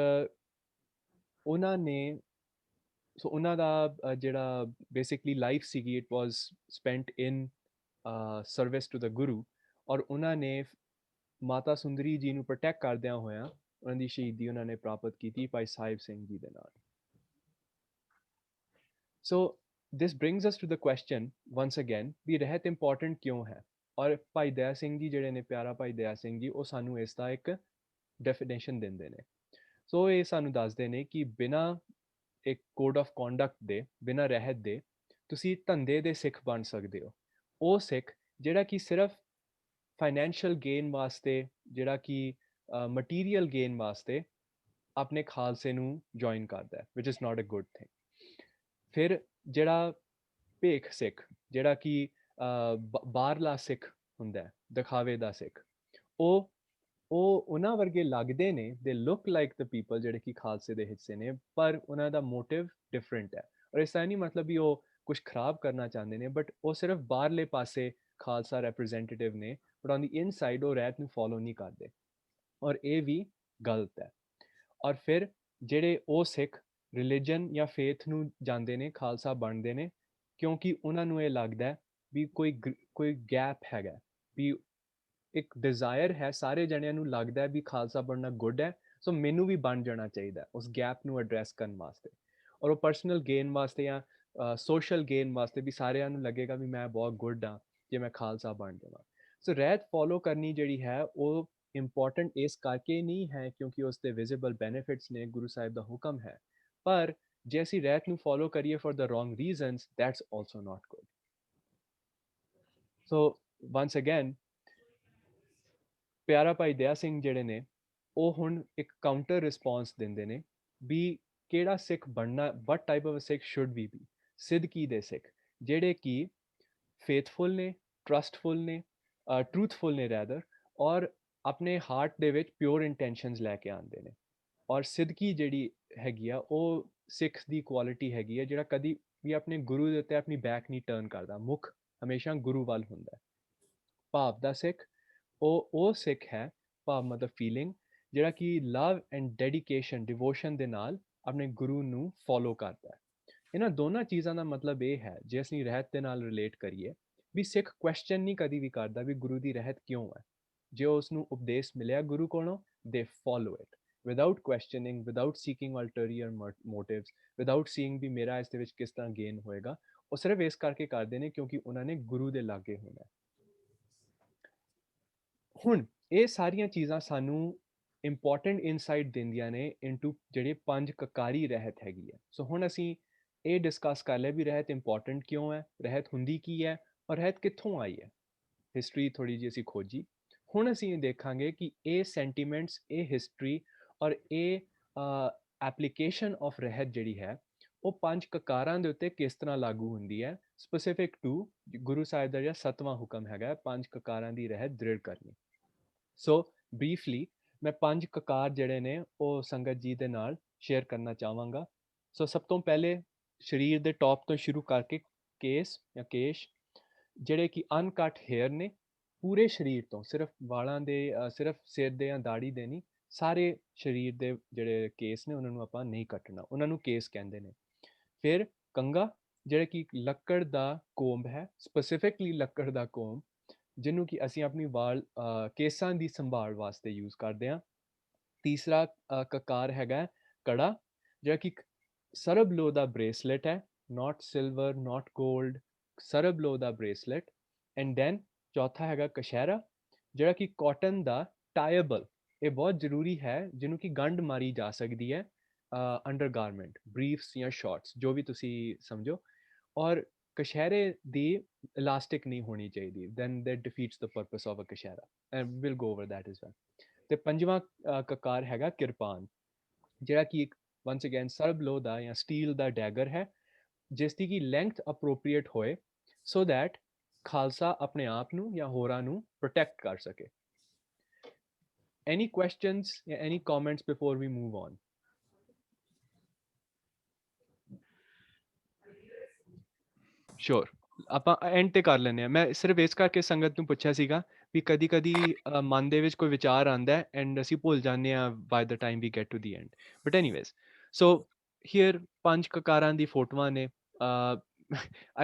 ਉਹਨਾਂ ਨੇ ਸੋ ਉਹਨਾਂ ਦਾ ਜਿਹੜਾ ਬੇਸਿਕਲੀ ਲਾਈਫ ਸੀਗੀ it was spent in service to the Guru ਔਰ ਉਹਨਾਂ ਨੇ ਮਾਤਾ ਸੁੰਦਰੀ ਜੀ ਨੂੰ ਪ੍ਰੋਟੈਕਟ ਕਰਦਿਆਂ ਹੋਇਆਂ ਉਹਨਾਂ ਦੀ ਸ਼ਹੀਦੀ ਉਹਨਾਂ ਨੇ ਪ੍ਰਾਪਤ ਕੀਤੀ ਭਾਈ ਸਾਹਿਬ ਸਿੰਘ ਜੀ ਦੇ ਨਾਲ। ਸੋ this brings us to the question once again ਵੀ ਰਹਿਤ ਇੰਪੋਰਟੈਂਟ ਕਿਉਂ ਹੈ ਔਰ ਭਾਈ ਦਇਆ ਸਿੰਘ ਜੀ ਜਿਹੜੇ ਨੇ ਪਿਆਰਾ ਭਾਈ ਦਇਆ ਸਿੰਘ ਜੀ ਉਹ ਸਾਨੂੰ ਇਸ ਦਾ ਇੱਕ ਡੈਫੀਨੇਸ਼ਨ ਦਿੰਦੇ ਨੇ। ਸੋ ਇਹ ਸਾਨੂੰ ਦੱਸਦੇ ਨੇ ਕਿ ਬਿਨਾਂ ਇੱਕ ਕੋਡ ਆਫ ਕੰਡਕਟ ਦੇ ਬਿਨਾਂ ਰਹਿਤ ਦੇ ਤੁਸੀਂ ਧੰਦੇ ਦੇ ਸਿੱਖ ਬਣ ਸਕਦੇ ਹੋ। ਉਹ ਸਿੱਖ ਜਿਹੜਾ ਕਿ ਸਿਰਫ ਫਾਈਨੈਂਸ਼ੀਅਲ ਗੇਨ ਵਾਸਤੇ ਜਿਹੜਾ ਕਿ ਮਟੀਰੀਅਲ ਗੇਨ ਵਾਸਤੇ ਆਪਣੇ ਖਾਲਸੇ ਨੂੰ ਜੁਆਇਨ ਕਰਦਾ ਹੈ which is not a good thing. ਫਿਰ ਜਿਹੜਾ ਭੇਖ ਸਿੱਖ ਜਿਹੜਾ ਕਿ ਬਾਹਰਲਾ ਸਿੱਖ ਹੁੰਦਾ ਹੈ, ਦਿਖਾਵੇ ਦਾ ਸਿੱਖ, ਉਹ ਉਹਨਾਂ ਵਰਗੇ ਲੱਗਦੇ ਨੇ, ਦੇ ਲੁੱਕ ਲਾਈਕ ਦ ਪੀਪਲ ਜਿਹੜੇ ਕਿ ਖਾਲਸੇ ਦੇ ਹਿੱਸੇ ਨੇ, ਪਰ ਉਹਨਾਂ ਦਾ ਮੋਟਿਵ ਡਿਫਰੈਂਟ ਹੈ। ਔਰ ਇਸ ਦਾ ਨਹੀਂ ਮਤਲਬ ਵੀ ਉਹ ਕੁਝ ਖਰਾਬ ਕਰਨਾ ਚਾਹੁੰਦੇ ਨੇ, ਬਟ ਉਹ ਸਿਰਫ ਬਾਹਰਲੇ ਪਾਸੇ ਖਾਲਸਾ ਰੈਪਰੈਜ਼ੈਂਟੇਟਿਵ ਨੇ, ਬਟ ਔਨ ਦੀ ਇਨਸਾਈਡ ਉਹ ਰਹਿਤ ਨੂੰ ਫੋਲੋ ਨਹੀਂ ਕਰਦੇ ਔਰ ਇਹ ਵੀ ਗਲਤ ਹੈ। ਔਰ ਫਿਰ ਜਿਹੜੇ ਉਹ ਸਿੱਖ ਰਿਲੀਜਨ ਜਾਂ ਫੇਥ ਨੂੰ ਜਾਂਦੇ ਨੇ, ਖਾਲਸਾ ਬਣਦੇ ਨੇ ਕਿਉਂਕਿ ਉਹਨਾਂ ਨੂੰ ਇਹ ਲੱਗਦਾ ਵੀ ਕੋਈ ਗੈਪ ਹੈਗਾ, ਵੀ ਇੱਕ ਡਿਜ਼ਾਇਰ ਹੈ, ਸਾਰੇ ਜਣਿਆਂ ਨੂੰ ਲੱਗਦਾ ਵੀ ਖਾਲਸਾ ਬਣਨਾ ਗੁੱਡ ਹੈ, ਸੋ ਮੈਨੂੰ ਵੀ ਬਣ ਜਾਣਾ ਚਾਹੀਦਾ ਉਸ ਗੈਪ ਨੂੰ ਐਡਰੈਸ ਕਰਨ ਵਾਸਤੇ। ਔਰ ਉਹ ਪਰਸਨਲ ਗੇਨ ਵਾਸਤੇ ਜਾਂ ਸੋਸ਼ਲ ਗੇਨ ਵਾਸਤੇ ਵੀ ਸਾਰਿਆਂ ਨੂੰ ਲੱਗੇਗਾ ਵੀ ਮੈਂ ਬਹੁਤ ਗੁੱਡ ਹਾਂ ਜੇ ਮੈਂ ਖਾਲਸਾ ਬਣ ਜਾਵਾਂ। ਸੋ ਰਹਿਤ ਫੋਲੋ ਕਰਨੀ ਜਿਹੜੀ ਹੈ ਉਹ ਇੰਪੋਰਟੈਂਟ ਇਸ ਕਰਕੇ ਨਹੀਂ ਹੈ ਕਿਉਂਕਿ ਉਸ ਦੇ ਵਿਜ਼ੀਬਲ ਬੈਨੀਫਿਟਸ ਨੇ, ਗੁਰੂ ਸਾਹਿਬ ਦਾ ਹੁਕਮ ਹੈ, ਪਰ ਜੇ ਅਸੀਂ ਰਹਿਤ ਨੂੰ ਫੋਲੋ ਕਰੀਏ for the wrong reasons that's also not good. So once again ਪਿਆਰਾ ਭਾਈ ਦਇਆ ਸਿੰਘ ਜਿਹੜੇ ਨੇ ਉਹ ਹੁਣ ਇੱਕ ਕਾਊਂਟਰ ਰਿਸਪੌਂਸ ਦਿੰਦੇ ਨੇ ਵੀ ਕਿਹੜਾ ਸਿੱਖ ਬਣਨਾ, what type of Sikh should we be. ਸਿੱਧਕੀ ਦੇ ਸਿੱਖ ਜਿਹੜੇ ਕਿ ਫੇਥਫੁਲ ਨੇ, ਟਰਸਟਫੁਲ ਨੇ, ਟਰੂਥਫੁਲ ਨੇ ਰੈਦਰ, ਔਰ ਆਪਣੇ ਹਾਰਟ ਦੇ ਵਿੱਚ ਪਿਓਰ ਇੰਟੈਂਸ਼ਨਸ ਲੈ ਕੇ ਆਉਂਦੇ ਨੇ। ਔਰ ਸਿੱਧਕੀ ਜਿਹੜੀ ਹੈਗੀ ਆ ਉਹ ਸਿੱਖ ਦੀ ਕੁਆਲਿਟੀ ਹੈਗੀ ਹੈ ਜਿਹੜਾ ਕਦੀ ਵੀ ਆਪਣੇ ਗੁਰੂ ਦੇ ਉੱਤੇ ਆਪਣੀ ਬੈਕ ਨਹੀਂ ਟਰਨ ਕਰਦਾ, ਮੁੱਖ ਹਮੇਸ਼ਾ ਗੁਰੂ ਵੱਲ ਹੁੰਦਾ। ਭਾਵ ਦਾ ਸਿੱਖ ਉਹ ਸਿੱਖ ਹੈ, ਭਾਵ ਮਤਲਬ ਫੀਲਿੰਗ, ਜਿਹੜਾ ਕਿ ਲਵ ਐਂਡ ਡੈਡੀਕੇਸ਼ਨ, ਡਿਵੋਸ਼ਨ ਦੇ ਨਾਲ ਆਪਣੇ ਗੁਰੂ ਨੂੰ ਫੋਲੋ ਕਰਦਾ ਹੈ। ਇਹਨਾਂ ਦੋਨਾਂ ਚੀਜ਼ਾਂ ਦਾ ਮਤਲਬ ਇਹ ਹੈ, ਜੇ ਅਸੀਂ ਰਹਿਤ ਦੇ ਨਾਲ ਰਿਲੇਟ ਕਰੀਏ, ਵੀ ਸਿੱਖ ਕੁਐਸਚਨ ਨਹੀਂ ਕਦੀ ਵੀ ਕਰਦਾ ਵੀ ਗੁਰੂ ਦੀ ਰਹਿਤ ਕਿਉਂ ਹੈ। ਜੇ ਉਸ ਨੂੰ ਉਪਦੇਸ਼ ਮਿਲਿਆ ਗੁਰੂ ਕੋਲੋਂ, they follow it without questioning, without seeking ulterior motives, without seeing ਵੀ ਮੇਰਾ ਇਸ ਦੇ ਵਿੱਚ ਕਿਸ ਤਰ੍ਹਾਂ ਗੇਨ ਹੋਏਗਾ। ਉਹ ਸਿਰਫ ਇਸ ਕਰਕੇ ਕਰਦੇ ਨੇ ਕਿਉਂਕਿ ਉਹਨਾਂ ਨੇ ਗੁਰੂ ਦੇ ਲਾਗੇ ਹੋਣਾ। ਹੁਣ ਇਹ ਸਾਰੀਆਂ ਚੀਜ਼ਾਂ ਸਾਨੂੰ ਇੰਪੋਰਟੈਂਟ ਇਨਸਾਈਟ ਦਿੰਦੀਆਂ ਨੇ ਇਨਟੂ ਜਿਹੜੇ 5 ਕਕਾਰੀ ਰਹਿਤ ਹੈਗੀ ਹੈ। ਸੋ ਹੁਣ ਅਸੀਂ ਇਹ ਡਿਸਕਸ ਕਰ ਲਿਆ ਵੀ ਰਹਿਤ ਇੰਪੋਰਟੈਂਟ ਕਿਉਂ ਹੈ, ਰਹਿਤ ਹੁੰਦੀ ਕੀ ਹੈ, ਔਰ ਰਹਿਤ ਕਿੱਥੋਂ ਆਈ ਹੈ। ਹਿਸਟਰੀ ਥੋੜੀ ਜਿਹੀ ਅਸੀਂ ਖੋਜੀ। ਹੁਣ ਅਸੀਂ ਇਹ ਦੇਖਾਂਗੇ ਕਿ ਇਹ ਸੈਂਟੀਮੈਂਟਸ, ਇਹ ਹਿਸਟਰੀ ਔਰ ਇਹ ਐਪਲੀਕੇਸ਼ਨ ਆਫ ਰਹਿਤ ਜਿਹੜੀ ਹੈ ਉਹ 5 ਕਕਾਰਾਂ ਦੇ ਉੱਤੇ ਕਿਸ ਤਰ੍ਹਾਂ ਲਾਗੂ ਹੁੰਦੀ ਹੈ, ਸਪੈਸੀਫਿਕ ਟੂ ਗੁਰੂ ਸਾਹਿਬ ਦਾ ਜਿਹੜਾ 7ਵਾਂ ਹੁਕਮ ਹੈਗਾ 5 ਕਕਾਰਾਂ ਦੀ ਰਹਿਤ ਦ੍ਰਿੜ ਕਰਨੀ। ਸੋ ਬਰੀਫਲੀ ਮੈਂ 5 ਕਕਾਰ ਜਿਹੜੇ ਨੇ ਉਹ ਸੰਗਤ ਜੀ ਦੇ ਨਾਲ ਸ਼ੇਅਰ ਕਰਨਾ ਚਾਹਾਂਗਾ। ਸੋ ਸਭ ਤੋਂ ਪਹਿਲੇ ਸਰੀਰ ਦੇ ਟੌਪ ਤੋਂ ਸ਼ੁਰੂ ਕਰਕੇ ਕੇਸ ਜਾਂ ਕੇਸ਼, ਜਿਹੜੇ ਕਿ ਅਨਕਟ ਹੇਅਰ ਨੇ, ਪੂਰੇ ਸਰੀਰ ਤੋਂ, ਸਿਰਫ ਵਾਲਾਂ ਦੇ, ਸਿਰਫ ਸਿਰ ਦੇ ਜਾਂ ਦਾੜੀ ਦੇ ਨਹੀਂ, ਸਾਰੇ ਸਰੀਰ ਦੇ ਜਿਹੜੇ ਕੇਸ ਨੇ ਉਹਨਾਂ ਨੂੰ ਆਪਾਂ ਨਹੀਂ ਕੱਟਣਾ, ਉਹਨਾਂ ਨੂੰ ਕੇਸ ਕਹਿੰਦੇ ਨੇ। ਫਿਰ ਕੰਗਾ, ਜਿਹੜਾ ਕਿ ਲੱਕੜ ਦਾ ਕੋਂਬ ਹੈ, ਸਪੈਸੀਫਿਕਲੀ ਲੱਕੜ ਦਾ ਕੋਂਬ, ਜਿਹਨੂੰ ਕਿ ਅਸੀਂ ਆਪਣੀ ਵਾਲ ਕੇਸਾਂ ਦੀ ਸੰਭਾਲ ਵਾਸਤੇ ਯੂਜ਼ ਕਰਦੇ ਹਾਂ। ਤੀਸਰਾ ਕਕਾਰ ਹੈਗਾ ਕੜਾ, ਜਿਹੜਾ ਕਿ ਸਰਬ ਲੋਹ ਦਾ ਬ੍ਰੇਸਲੇਟ ਹੈ, ਨਾਟ ਸਿਲਵਰ, ਨਾਟ ਗੋਲਡ, ਸਰਬ ਲੋਹ ਦਾ ਬ੍ਰੇਸਲੇਟ। ਐਂਡ ਦੈਨ ਚੌਥਾ ਹੈਗਾ ਕਸ਼ਹਿਰਾ, ਜਿਹੜਾ ਕਿ ਕਾਟਨ ਦਾ ਟਾਇਬਲ, ਇਹ ਬਹੁਤ ਜ਼ਰੂਰੀ ਹੈ, ਜਿਹਨੂੰ ਕਿ ਗੰਢ ਮਾਰੀ ਜਾ ਸਕਦੀ ਹੈ ਅੰਡਰ ਗਾਰਮੈਂਟ, ਬਰੀਫਸ ਜਾਂ ਸ਼ਾਰਟਸ, ਜੋ ਵੀ ਤੁਸੀਂ ਸਮਝੋ। ਔਰ ਕਸ਼ਹਿਰੇ ਦੀ ਇਲਾਸਟਿਕ ਨਹੀਂ ਹੋਣੀ ਚਾਹੀਦੀ, then that defeats the purpose of a kachera, and we'll go over that as well। ਤੇ ਪੰਜਵਾਂ ਕਕਾਰ ਹੈਗਾ ਕਿਰਪਾਨ, ਜਿਹੜਾ ਕਿ ਇੱਕ once again ਸਰਬ ਲੋਹ ਦਾ ਜਾਂ ਸਟੀਲ ਦਾ ਡੈਗਰ ਹੈ, ਜਿਸ ਦੀ ਕਿ ਲੈਂਥ ਅਪਰੋਪਰੀਏਟ ਹੋਏ, ਸੋ ਦੈਟ ਖਾਲਸਾ ਆਪਣੇ ਆਪ ਨੂੰ ਜਾਂ ਹੋਰਾਂ ਨੂੰ ਪ੍ਰੋਟੈਕਟ ਕਰ ਸਕੇ। Any questions ਜਾਂ any comments before we move on? Sure, ਆਪਾਂ ਐਂਡ ਤੇ ਕਰ ਲੈਂਦੇ ਹਾਂ। ਮੈਂ ਸਿਰਫ ਇਸ ਕਰਕੇ ਸੰਗਤ ਨੂੰ ਪੁੱਛਿਆ ਸੀਗਾ ਵੀ ਕਦੀ ਕਦੀ ਮਨ ਦੇ ਵਿੱਚ ਕੋਈ ਵਿਚਾਰ ਆਉਂਦਾ ਹੈ ਐਂਡ ਅਸੀਂ ਭੁੱਲ ਜਾਂਦੇ ਹਾਂ by the time we get to the end. But anyways, so here 5 ਕਕਾਰਾਂ ਦੀ ਫੋਟੋਆਂ ਨੇ।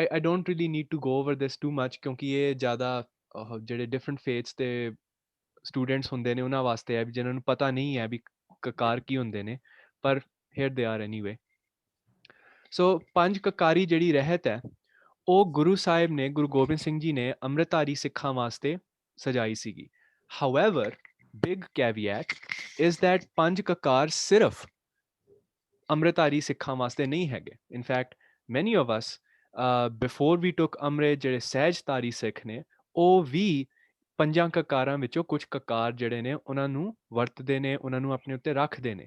I don't really need to go over this too much, ਕਿਉਂਕਿ ਇਹ ਜ਼ਿਆਦਾ ਜਿਹੜੇ ਡਿਫਰੈਂਟ ਫੇਥਸ ਦੇ ਸਟੂਡੈਂਟਸ ਹੁੰਦੇ ਨੇ ਉਹਨਾਂ ਵਾਸਤੇ ਹੈ, ਜਿਨ੍ਹਾਂ ਨੂੰ ਪਤਾ ਨਹੀਂ ਹੈ ਵੀ ਕਕਾਰ ਕੀ ਹੁੰਦੇ ਨੇ, ਪਰ ਹੇਅਰ ਦੇ ਆਰ ਐਨੀਵੇ। ਸੋ 5 ਕਕਾਰੀ ਜਿਹੜੀ ਰਹਿਤ ਹੈ, ਉਹ ਗੁਰੂ ਸਾਹਿਬ ਨੇ, ਗੁਰੂ ਗੋਬਿੰਦ ਸਿੰਘ ਜੀ ਨੇ ਅੰਮ੍ਰਿਤਧਾਰੀ ਸਿੱਖਾਂ ਵਾਸਤੇ ਸਜਾਈ ਸੀਗੀ। ਹਾਊਐਵਰ, ਬਿਗ ਕੈਵੀਐਟ ਇਜ਼ ਦੈਟ 5 ਕਕਾਰ ਸਿਰਫ ਅੰਮ੍ਰਿਤਧਾਰੀ ਸਿੱਖਾਂ ਵਾਸਤੇ ਨਹੀਂ ਹੈਗੇ। ਇਨਫੈਕਟ ਮੈਨੀ ਆਫ ਅਸ ਬਿਫੋਰ ਵੀ ਟੁਕ ਅੰਮ੍ਰਿਤ, ਜਿਹੜੇ ਸਹਿਜਧਾਰੀ ਸਿੱਖ ਨੇ, ਉਹ ਵੀ 5 ਕਕਾਰਾਂ ਵਿੱਚੋਂ ਕੁਝ ਕਕਾਰ ਜਿਹੜੇ ਨੇ ਉਹਨਾਂ ਨੂੰ ਵਰਤਦੇ ਨੇ, ਉਹਨਾਂ ਨੂੰ ਆਪਣੇ ਉੱਤੇ ਰੱਖਦੇ ਨੇ।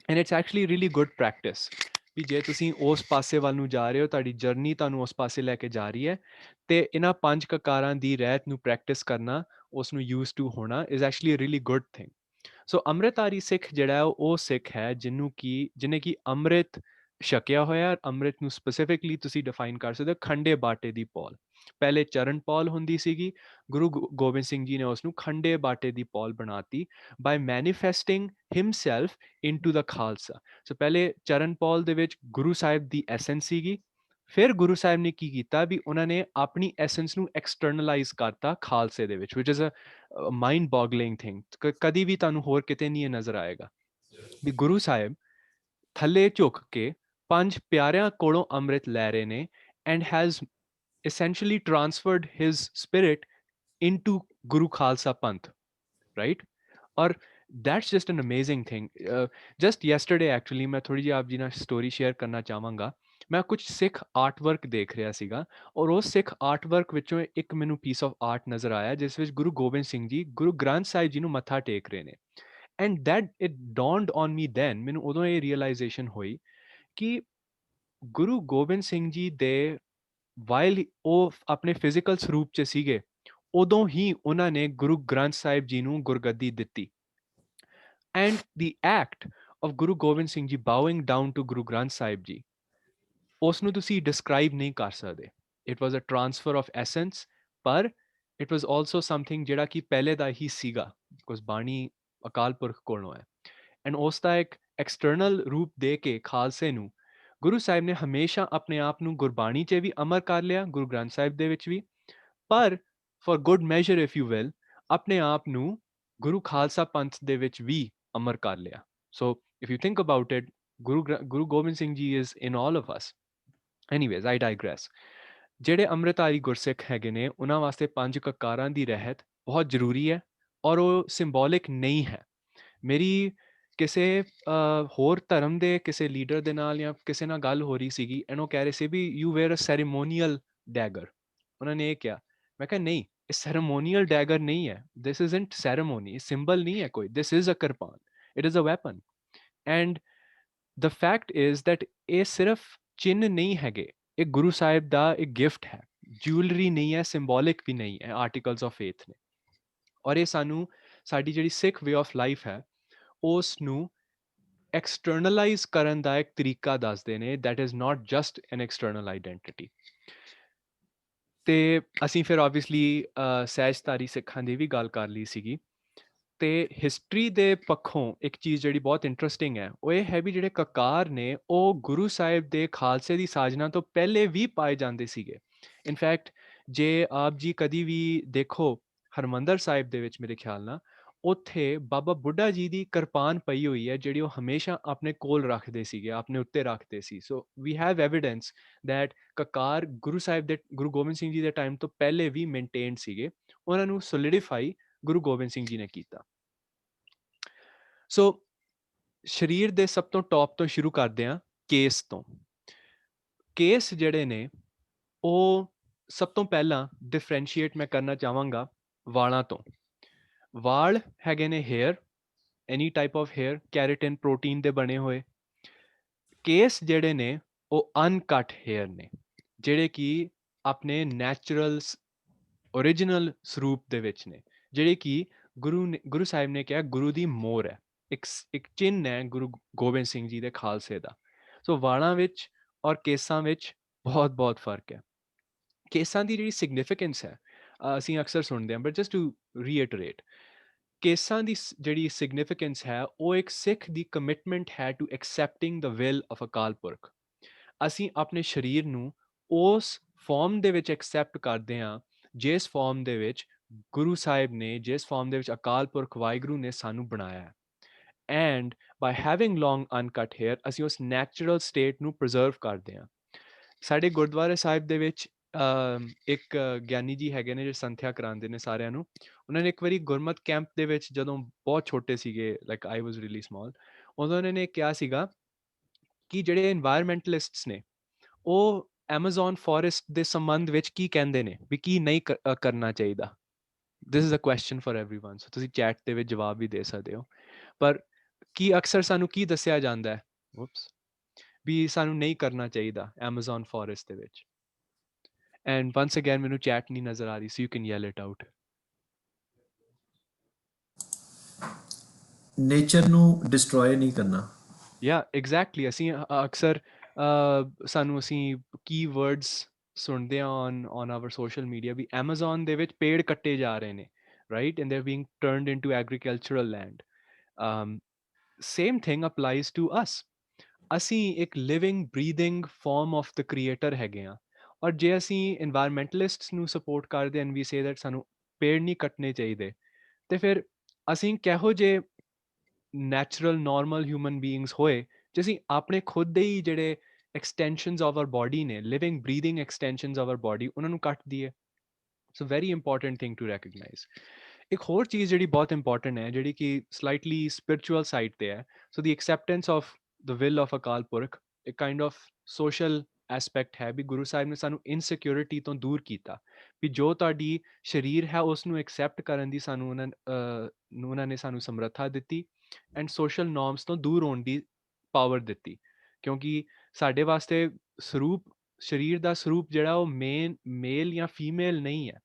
And it's actually really good practice ਵੀ ਜੇ ਤੁਸੀਂ ਉਸ ਪਾਸੇ ਵੱਲ ਨੂੰ ਜਾ ਰਹੇ ਹੋ, ਤੁਹਾਡੀ ਜਰਨੀ ਤੁਹਾਨੂੰ ਉਸ ਪਾਸੇ ਲੈ ਕੇ ਜਾ ਰਹੀ ਹੈ, ਤੇ ਇਹਨਾਂ 5 ਕਕਾਰਾਂ ਦੀ ਰਹਿਤ ਨੂੰ ਪ੍ਰੈਕਟਿਸ ਕਰਨਾ, ਉਸ ਨੂੰ ਯੂਜ਼ ਟੂ ਹੋਣਾ is actually a really good thing. So ਅੰਮ੍ਰਿਤਧਾਰੀ ਸਿੱਖ ਜਿਹੜਾ ਉਹ ਸਿੱਖ ਹੈ ਜਿਹਨੇ ਕਿ ਅੰਮ੍ਰਿਤ ਛਕਿਆ ਹੋਇਆ। ਅੰਮ੍ਰਿਤ ਨੂੰ ਸਪੈਸੀਫਿਕਲੀ ਤੁਸੀਂ ਡਿਫਾਈਨ ਕਰ ਸਕਦੇ ਹੋ ਖੰਡੇ ਬਾਟੇ ਦੀ ਪੌਲ। ਪਹਿਲੇ ਚਰਨ ਪੌਲ ਹੁੰਦੀ ਸੀਗੀ, ਗੁਰੂ ਗੋਬਿੰਦ ਸਿੰਘ ਜੀ ਨੇ ਉਸ ਨੂੰ ਖੰਡੇ ਬਾਟੇ ਦੀ ਪੌਲ ਬਣਾਤੀ ਬਾਈ ਮੈਨੀਫੈਸਟਿੰਗ ਹਿਮਸੈਲਫ ਇਨਟੂ ਦਾ ਖਾਲਸਾ। ਸੋ ਪਹਿਲੇ ਚਰਨ ਪੌਲ ਦੇ ਵਿੱਚ ਗੁਰੂ ਸਾਹਿਬ ਦੀ ਐਸੈਂਸ ਸੀਗੀ, ਫਿਰ ਗੁਰੂ ਸਾਹਿਬ ਨੇ ਕੀ ਕੀਤਾ ਵੀ ਉਹਨਾਂ ਨੇ ਆਪਣੀ ਐਸੈਂਸ ਨੂੰ ਐਕਸਟਰਨਲਾਈਜ਼ ਕਰਤਾ ਖਾਲਸੇ ਦੇ ਵਿੱਚ, ਵਿਚ ਇਜ਼ ਅ ਮਾਈਂਡ ਬੋਗਲਿੰਗ ਥਿੰਗ। ਕਦੀ ਵੀ ਤੁਹਾਨੂੰ ਹੋਰ ਕਿਤੇ ਨਹੀਂ ਇਹ ਨਜ਼ਰ ਆਏਗਾ ਵੀ ਗੁਰੂ ਸਾਹਿਬ ਥੱਲੇ ਝੁਕ ਕੇ 5 ਪਿਆਰਿਆਂ ਕੋਲੋਂ ਅੰਮ੍ਰਿਤ ਲੈ ਰਹੇ ਨੇ and has essentially transferred his spirit into Guru Khalsa Panth, right? Or that's just an amazing thing. Just yesterday actually मैं थोड़ी जी आप जी ना story share करना चाहांगा। मैं कुछ सिख आर्ट वर्क देख ਰਿਹਾ ਸੀਗਾ, ਔਰ ਉਸ ਸਿੱਖ ਆਰਟ ਵਰਕ ਵਿੱਚੋਂ ਇੱਕ ਮੈਨੂੰ ਪੀਸ ਆਫ ਆਰਟ ਨਜ਼ਰ ਆਇਆ ਜਿਸ ਵਿੱਚ ਗੁਰੂ ਗੋਬਿੰਦ ਸਿੰਘ ਜੀ ਗੁਰੂ ਗ੍ਰੰਥ ਸਾਹਿਬ ਜੀ ਨੂੰ ਮੱਥਾ ਟੇਕ ਰਹੇ ਨੇ। And that it dawned on me then, ਮੈਨੂੰ ਉਦੋਂ ਇਹ ਰੀਅਲਾਈਜ਼ੇਸ਼ਨ ਹੋਈ ਕਿ ਗੁਰੂ ਗੋਬਿੰਦ ਸਿੰਘ ਜੀ ਦੇ ਵਾਈਲ ਉਹ ਆਪਣੇ ਫਿਜ਼ੀਕਲ ਸਰੂਪ 'ਚ ਸੀਗੇ, ਉਦੋਂ ਹੀ ਉਹਨਾਂ ਨੇ ਗੁਰੂ ਗ੍ਰੰਥ ਸਾਹਿਬ ਜੀ ਨੂੰ ਗੁਰਗੱਦੀ ਦਿੱਤੀ। ਐਂਡ ਦੀ ਐਕਟ ਆਫ ਗੁਰੂ ਗੋਬਿੰਦ ਸਿੰਘ ਜੀ ਬਾਉਇੰਗ ਡਾਊਨ ਟੂ ਗੁਰੂ ਗ੍ਰੰਥ ਸਾਹਿਬ ਜੀ, ਉਸ ਨੂੰ ਤੁਸੀਂ ਡਿਸਕ੍ਰਾਈਬ ਨਹੀਂ ਕਰ ਸਕਦੇ। It was a transfer of essence, ਪਰ ਇਟ ਵਾਜ਼ ਆਲਸੋ ਸਮਥਿੰਗ ਜਿਹੜਾ ਕਿ ਪਹਿਲੇ ਦਾ ਹੀ ਸੀਗਾ, ਬਿਕੋਜ਼ ਬਾਣੀ ਅਕਾਲ ਪੁਰਖ ਕੋਲੋਂ ਹੈ। ਐਂਡ ਉਸ ਦਾ ਇੱਕ ਐਕਸਟਰਨਲ ਰੂਪ ਦੇ ਕੇ ਖਾਲਸੇ ਨੂੰ ਗੁਰੂ ਸਾਹਿਬ ਨੇ ਹਮੇਸ਼ਾ ਆਪਣੇ ਆਪ ਨੂੰ ਗੁਰਬਾਣੀ 'ਚ ਵੀ ਅਮਰ ਕਰ ਲਿਆ, ਗੁਰੂ ਗ੍ਰੰਥ ਸਾਹਿਬ ਦੇ ਵਿੱਚ ਵੀ, ਪਰ for good measure if you will ਆਪਣੇ ਆਪ ਨੂੰ ਗੁਰੂ ਖਾਲਸਾ ਪੰਥ ਦੇ ਵਿੱਚ ਵੀ ਅਮਰ ਕਰ ਲਿਆ। So if you think about it, Guru Gobind Singh ji is in all of us. Anyways, I digress. ਜਿਹੜੇ ਅੰਮ੍ਰਿਤਧਾਰੀ ਗੁਰਸਿੱਖ ਹੈਗੇ ਨੇ ਉਹਨਾਂ ਵਾਸਤੇ 5 ਕਕਾਰਾਂ ਦੀ ਰਹਿਤ ਬਹੁਤ ਜ਼ਰੂਰੀ ਹੈ, ਔਰ ਉਹ ਸਿੰਬੋਲਿਕ ਨਹੀਂ ਹੈ। ਮੇਰੀ ਕਿਸੇ ਹੋਰ ਧਰਮ ਦੇ ਕਿਸੇ ਲੀਡਰ ਦੇ ਨਾਲ ਜਾਂ ਕਿਸੇ ਨਾਲ ਗੱਲ ਹੋ ਰਹੀ ਸੀਗੀ, ਐਂਡ ਉਹ ਕਹਿ ਰਹੇ ਸੀ ਵੀ ਯੂ ਵੇਅਰ ਅ ਸੈਰੀਮੋਨੀਅਲ ਡੈਗਰ। ਉਹਨਾਂ ਨੇ ਇਹ ਕਿਹਾ, ਮੈਂ ਕਿਹਾ ਨਹੀਂ, ਇਹ ਸੈਰੀਮੋਨੀਅਲ ਡੈਗਰ ਨਹੀਂ ਹੈ, ਦਿਸ ਇਜ਼ਨਟ ਸੈਰੀਮੋਨੀ, ਇਹ ਸਿੰਬਲ ਨਹੀਂ ਹੈ ਕੋਈ, this is a kirpan, it is a weapon. And the fact is that ਇਹ ਸਿਰਫ ਚਿੰਨ੍ਹ ਨਹੀਂ ਹੈਗੇ, ਇਹ ਗੁਰੂ ਸਾਹਿਬ ਦਾ ਇੱਕ ਗਿਫਟ ਹੈ, ਜਿਊਲਰੀ ਨਹੀਂ ਹੈ, ਸਿੰਬੋਲਿਕ ਵੀ ਨਹੀਂ ਹੈ, ਆਰਟੀਕਲਸ ਆਫ ਫੇਥ ਨੇ। ਔਰ ਇਹ ਸਾਨੂੰ ਸਾਡੀ ਜਿਹੜੀ ਸਿੱਖ ਵੇ ਆਫ ਲਾਈਫ ਹੈ ਉਸ ਨੂੰ ਐਕਸਟਰਨਲਾਈਜ਼ ਕਰਨ ਦਾ ਇੱਕ ਤਰੀਕਾ ਦੱਸਦੇ ਨੇ, that is not just an external identity. ਤੇ ਅਸੀਂ ਫਿਰ ਆਬਵੀਅਸਲੀ ਸਹਿਜਧਾਰੀ ਸਿੱਖਾਂ ਦੀ ਵੀ ਗੱਲ ਕਰ ਲਈ ਸੀਗੀ। ਤੇ ਹਿਸਟਰੀ ਦੇ ਪੱਖੋਂ ਇੱਕ ਚੀਜ਼ ਜਿਹੜੀ ਬਹੁਤ ਇੰਟਰਸਟਿੰਗ ਹੈ ਉਹ ਇਹ ਹੈ ਵੀ ਜਿਹੜੇ ਕਕਾਰ ਨੇ ਉਹ ਗੁਰੂ ਸਾਹਿਬ ਦੇ ਖਾਲਸੇ ਦੀ ਸਾਜਨਾ ਤੋਂ ਪਹਿਲੇ ਵੀ ਪਾਏ ਜਾਂਦੇ ਸੀਗੇ। ਇਨਫੈਕਟ ਜੇ ਆਪ ਜੀ ਕਦੀ ਵੀ ਦੇਖੋ ਹਰਿਮੰਦਰ ਸਾਹਿਬ ਦੇ ਵਿੱਚ, ਮੇਰੇ ਖਿਆਲ ਨਾਲ ਉੱਥੇ ਬਾਬਾ ਬੁੱਢਾ ਜੀ ਦੀ ਕਿਰਪਾਨ ਪਈ ਹੋਈ ਹੈ ਜਿਹੜੀ ਉਹ ਹਮੇਸ਼ਾ ਆਪਣੇ ਕੋਲ ਰੱਖਦੇ ਸੀਗੇ, ਆਪਣੇ ਉੱਤੇ ਰੱਖਦੇ ਸੀ। ਸੋ ਵੀ ਹੈਵ ਐਵੀਡੈਂਸ ਦੈਟ ਕਕਾਰ ਗੁਰੂ ਸਾਹਿਬ ਦੇ, ਗੁਰੂ ਗੋਬਿੰਦ ਸਿੰਘ ਜੀ ਦੇ ਟਾਈਮ ਤੋਂ ਪਹਿਲੇ ਵੀ ਮੇਨਟੇਨਡ ਸੀਗੇ, ਉਹਨਾਂ ਨੂੰ ਸੋਲੀਡੀਫਾਈ ਗੁਰੂ ਗੋਬਿੰਦ ਸਿੰਘ ਜੀ ਨੇ ਕੀਤਾ। ਸੋ ਸਰੀਰ ਦੇ ਸਭ ਤੋਂ ਟੌਪ ਤੋਂ ਸ਼ੁਰੂ ਕਰਦੇ ਹਾਂ ਕੇਸ ਤੋਂ। ਕੇਸ ਜਿਹੜੇ ਨੇ ਉਹ ਸਭ ਤੋਂ ਪਹਿਲਾਂ ਡਿਫਰੈਂਸ਼ੀਏਟ ਮੈਂ ਕਰਨਾ ਚਾਹਾਂਗਾ ਵਾਲਾਂ ਤੋਂ। ਵਾਲ ਹੈਗੇ ਨੇ hair, any type of hair, keratin protein ਦੇ ਬਣੇ ਹੋਏ। ਕੇਸ ਜਿਹੜੇ ਨੇ ਉਹ ਅਨਕਟ ਹੇਅਰ ਨੇ, ਜਿਹੜੇ ਕਿ ਆਪਣੇ ਨੈਚੁਰਲ ਓਰੀਜਨਲ ਸਰੂਪ ਦੇ ਵਿੱਚ ਨੇ, ਜਿਹੜੇ ਕਿ ਗੁਰੂ ਸਾਹਿਬ ਨੇ ਕਿਹਾ ਗੁਰੂ ਦੀ ਮੋਹਰ ਹੈ, ਇੱਕ ਚਿੰਨ੍ਹ ਹੈ ਗੁਰੂ ਗੋਬਿੰਦ ਸਿੰਘ ਜੀ ਦੇ ਖਾਲਸੇ ਦਾ। ਸੋ ਵਾਲਾਂ ਵਿੱਚ ਔਰ ਕੇਸਾਂ ਵਿੱਚ ਬਹੁਤ ਬਹੁਤ ਫਰਕ ਹੈ। ਕੇਸਾਂ ਦੀ ਜਿਹੜੀ ਸਿਗਨੀਫਿਕੈਂਸ ਹੈ ਅਸੀਂ ਅਕਸਰ ਸੁਣਦੇ ਹਾਂ, ਬਟ ਜਸਟ ਟੂ ਰੀਇਟਰੇਟ, ਕੇਸਾਂ ਦੀ ਜਿਹੜੀ ਸਿਗਨੀਫਿਕੈਂਸ ਹੈ ਉਹ ਇੱਕ ਸਿੱਖ ਦੀ ਕਮਿਟਮੈਂਟ ਹੈ to accepting the will of Akal Purakh. ਅਸੀਂ ਆਪਣੇ ਸਰੀਰ ਨੂੰ ਉਸ ਫਾਰਮ ਦੇ ਵਿੱਚ ਐਕਸੈਪਟ ਕਰਦੇ ਹਾਂ ਜਿਸ ਫਾਰਮ ਦੇ ਵਿੱਚ ਗੁਰੂ ਸਾਹਿਬ ਨੇ, ਜਿਸ ਫਾਰਮ ਦੇ ਵਿੱਚ ਅਕਾਲ ਪੁਰਖ ਵਾਹਿਗੁਰੂ ਨੇ ਸਾਨੂੰ ਬਣਾਇਆ ਹੈ। And by having long uncut hair ਅਸੀਂ ਉਸ ਨੈਚੁਰਲ ਸਟੇਟ ਨੂੰ ਪ੍ਰੀਜ਼ਰਵ ਕਰਦੇ ਹਾਂ। ਸਾਡੇ ਗੁਰਦੁਆਰੇ ਸਾਹਿਬ ਦੇ ਵਿੱਚ ਇੱਕ ਗਿਆਨੀ ਜੀ ਹੈਗੇ ਨੇ ਜੋ ਸੰਥਿਆ ਕਰਾਉਂਦੇ ਨੇ ਸਾਰਿਆਂ ਨੂੰ। ਉਹਨਾਂ ਨੇ ਇੱਕ ਵਾਰੀ ਗੁਰਮਤ ਕੈਂਪ ਦੇ ਵਿੱਚ ਜਦੋਂ ਬਹੁਤ ਛੋਟੇ ਸੀਗੇ, like I was really small, ਉਦੋਂ ਉਹਨਾਂ ਨੇ ਕਿਹਾ ਸੀਗਾ ਕਿ ਜਿਹੜੇ ਇਨਵਾਇਰਮੈਂਟਲਿਸਟਸ ਨੇ ਉਹ ਐਮਾਜ਼ੋਨ ਫੋਰੈਸਟ ਦੇ ਸੰਬੰਧ ਵਿੱਚ ਕੀ ਕਹਿੰਦੇ ਨੇ ਵੀ ਕੀ ਨਹੀਂ ਕਰਨਾ ਚਾਹੀਦਾ। This is a question for everyone, so ਤੁਸੀਂ ਚੈਟ ਦੇ ਵਿੱਚ ਜਵਾਬ ਵੀ ਦੇ ਸਕਦੇ ਹੋ। ਪਰ ਕੀ ਅਕਸਰ ਸਾਨੂੰ ਕੀ ਦੱਸਿਆ ਜਾਂਦਾ ਹੈ ਵੀ ਸਾਨੂੰ ਨਹੀਂ ਕਰਨਾ ਚਾਹੀਦਾ ਐਮਾਜ਼ੋਨ ਫੋਰੈਸਟ ਦੇ ਵਿੱਚ। ਐਂਡ ਵਨਸ ਅਗੇਨ ਮੈਨੂੰ ਚੈਟ ਨਹੀਂ ਨਜ਼ਰ ਆ ਰਹੀ, so you can yell it out. Nature ਨੂੰ ਡਿਸਟਰੋਏ ਨਹੀਂ ਕਰਨਾ। ਯਾ ਐਗਜ਼ੈਕਟਲੀ, ਅਸੀਂ ਅਕਸਰ ਸਾਨੂੰ ਅਸੀਂ ਕੀਵਰਡਸ ਸੁਣਦੇ ਹਾਂ ਔਨ ਆਵਰ ਸੋਸ਼ਲ ਮੀਡੀਆ ਵੀ ਐਮਾਜ਼ੋਨ ਦੇ ਵਿੱਚ ਪੇੜ ਕੱਟੇ ਜਾ ਰਹੇ ਨੇ, right, and they are being turned into agricultural land. Same thing applies to us. ਅਸੀਂ ਇੱਕ living breathing form of the creator ਹੈਗੇ ਹਾਂ, ਔਰ ਜੇ ਅਸੀਂ ਇਨਵਾਇਰਮੈਂਟਲਿਸਟਸ ਨੂੰ ਸਪੋਰਟ ਕਰਦੇ ਐਂਡ ਵੀ ਸੇ ਦੈਟ ਸਾਨੂੰ ਪੇੜ ਨਹੀਂ ਕੱਟਣੇ ਚਾਹੀਦੇ, ਤੇ ਫਿਰ ਅਸੀਂ ਕਿਹੋ ਜਿਹੇ ਨੈਚੁਰਲ ਨਾਰਮਲ ਹਿਊਮਨ ਬੀਇੰਗਸ ਹੋਏ ਜੇ ਅਸੀਂ ਆਪਣੇ ਖੁਦ ਦੇ ਹੀ ਜਿਹੜੇ ਐਕਸਟੈਂਸ਼ਨਸ ਆਫ ਆਵਰ ਬਾਡੀ ਨੇ, living breathing extensions of our body, ਉਹਨਾਂ ਨੂੰ ਕੱਟ ਦਈਏ। So very important thing to recognise. ਇੱਕ ਹੋਰ ਚੀਜ਼ ਜਿਹੜੀ ਬਹੁਤ ਇੰਪੋਰਟੈਂਟ ਹੈ, ਜਿਹੜੀ ਕਿ ਸਲਾਈਟਲੀ ਸਪਿਰਿਚੁਅਲ ਸਾਈਡ ਤੇ ਹੈ, so the acceptance of the will of Akal Purakh, ਇੱਕ ਕਾਈਂਡ ਆਫ ਸੋਸ਼ਲ ਐਸਪੈਕਟ ਹੈ ਵੀ ਗੁਰੂ ਸਾਹਿਬ ਨੇ ਸਾਨੂੰ ਇਨਸਿਕਿਉਰਿਟੀ ਤੋਂ ਦੂਰ ਕੀਤਾ, ਵੀ ਜੋ ਤੁਹਾਡੀ ਸਰੀਰ ਹੈ ਉਸ ਨੂੰ ਐਕਸੈਪਟ ਕਰਨ ਦੀ ਸਾਨੂੰ ਉਹਨਾਂ ਨੇ ਸਾਨੂੰ ਸਮਰੱਥਾ ਦਿੱਤੀ, ਐਂਡ ਸੋਸ਼ਲ ਨੋਰਮਸ ਤੋਂ ਦੂਰ ਹੋਣ ਦੀ ਪਾਵਰ ਦਿੱਤੀ। ਕਿਉਂਕਿ ਸਾਡੇ ਵਾਸਤੇ ਸਰੂਪ, ਸਰੀਰ ਦਾ ਸਰੂਪ ਜਿਹੜਾ ਉਹ ਮੇਲ ਜਾਂ ਫੀਮੇਲ ਨਹੀਂ ਹੈ,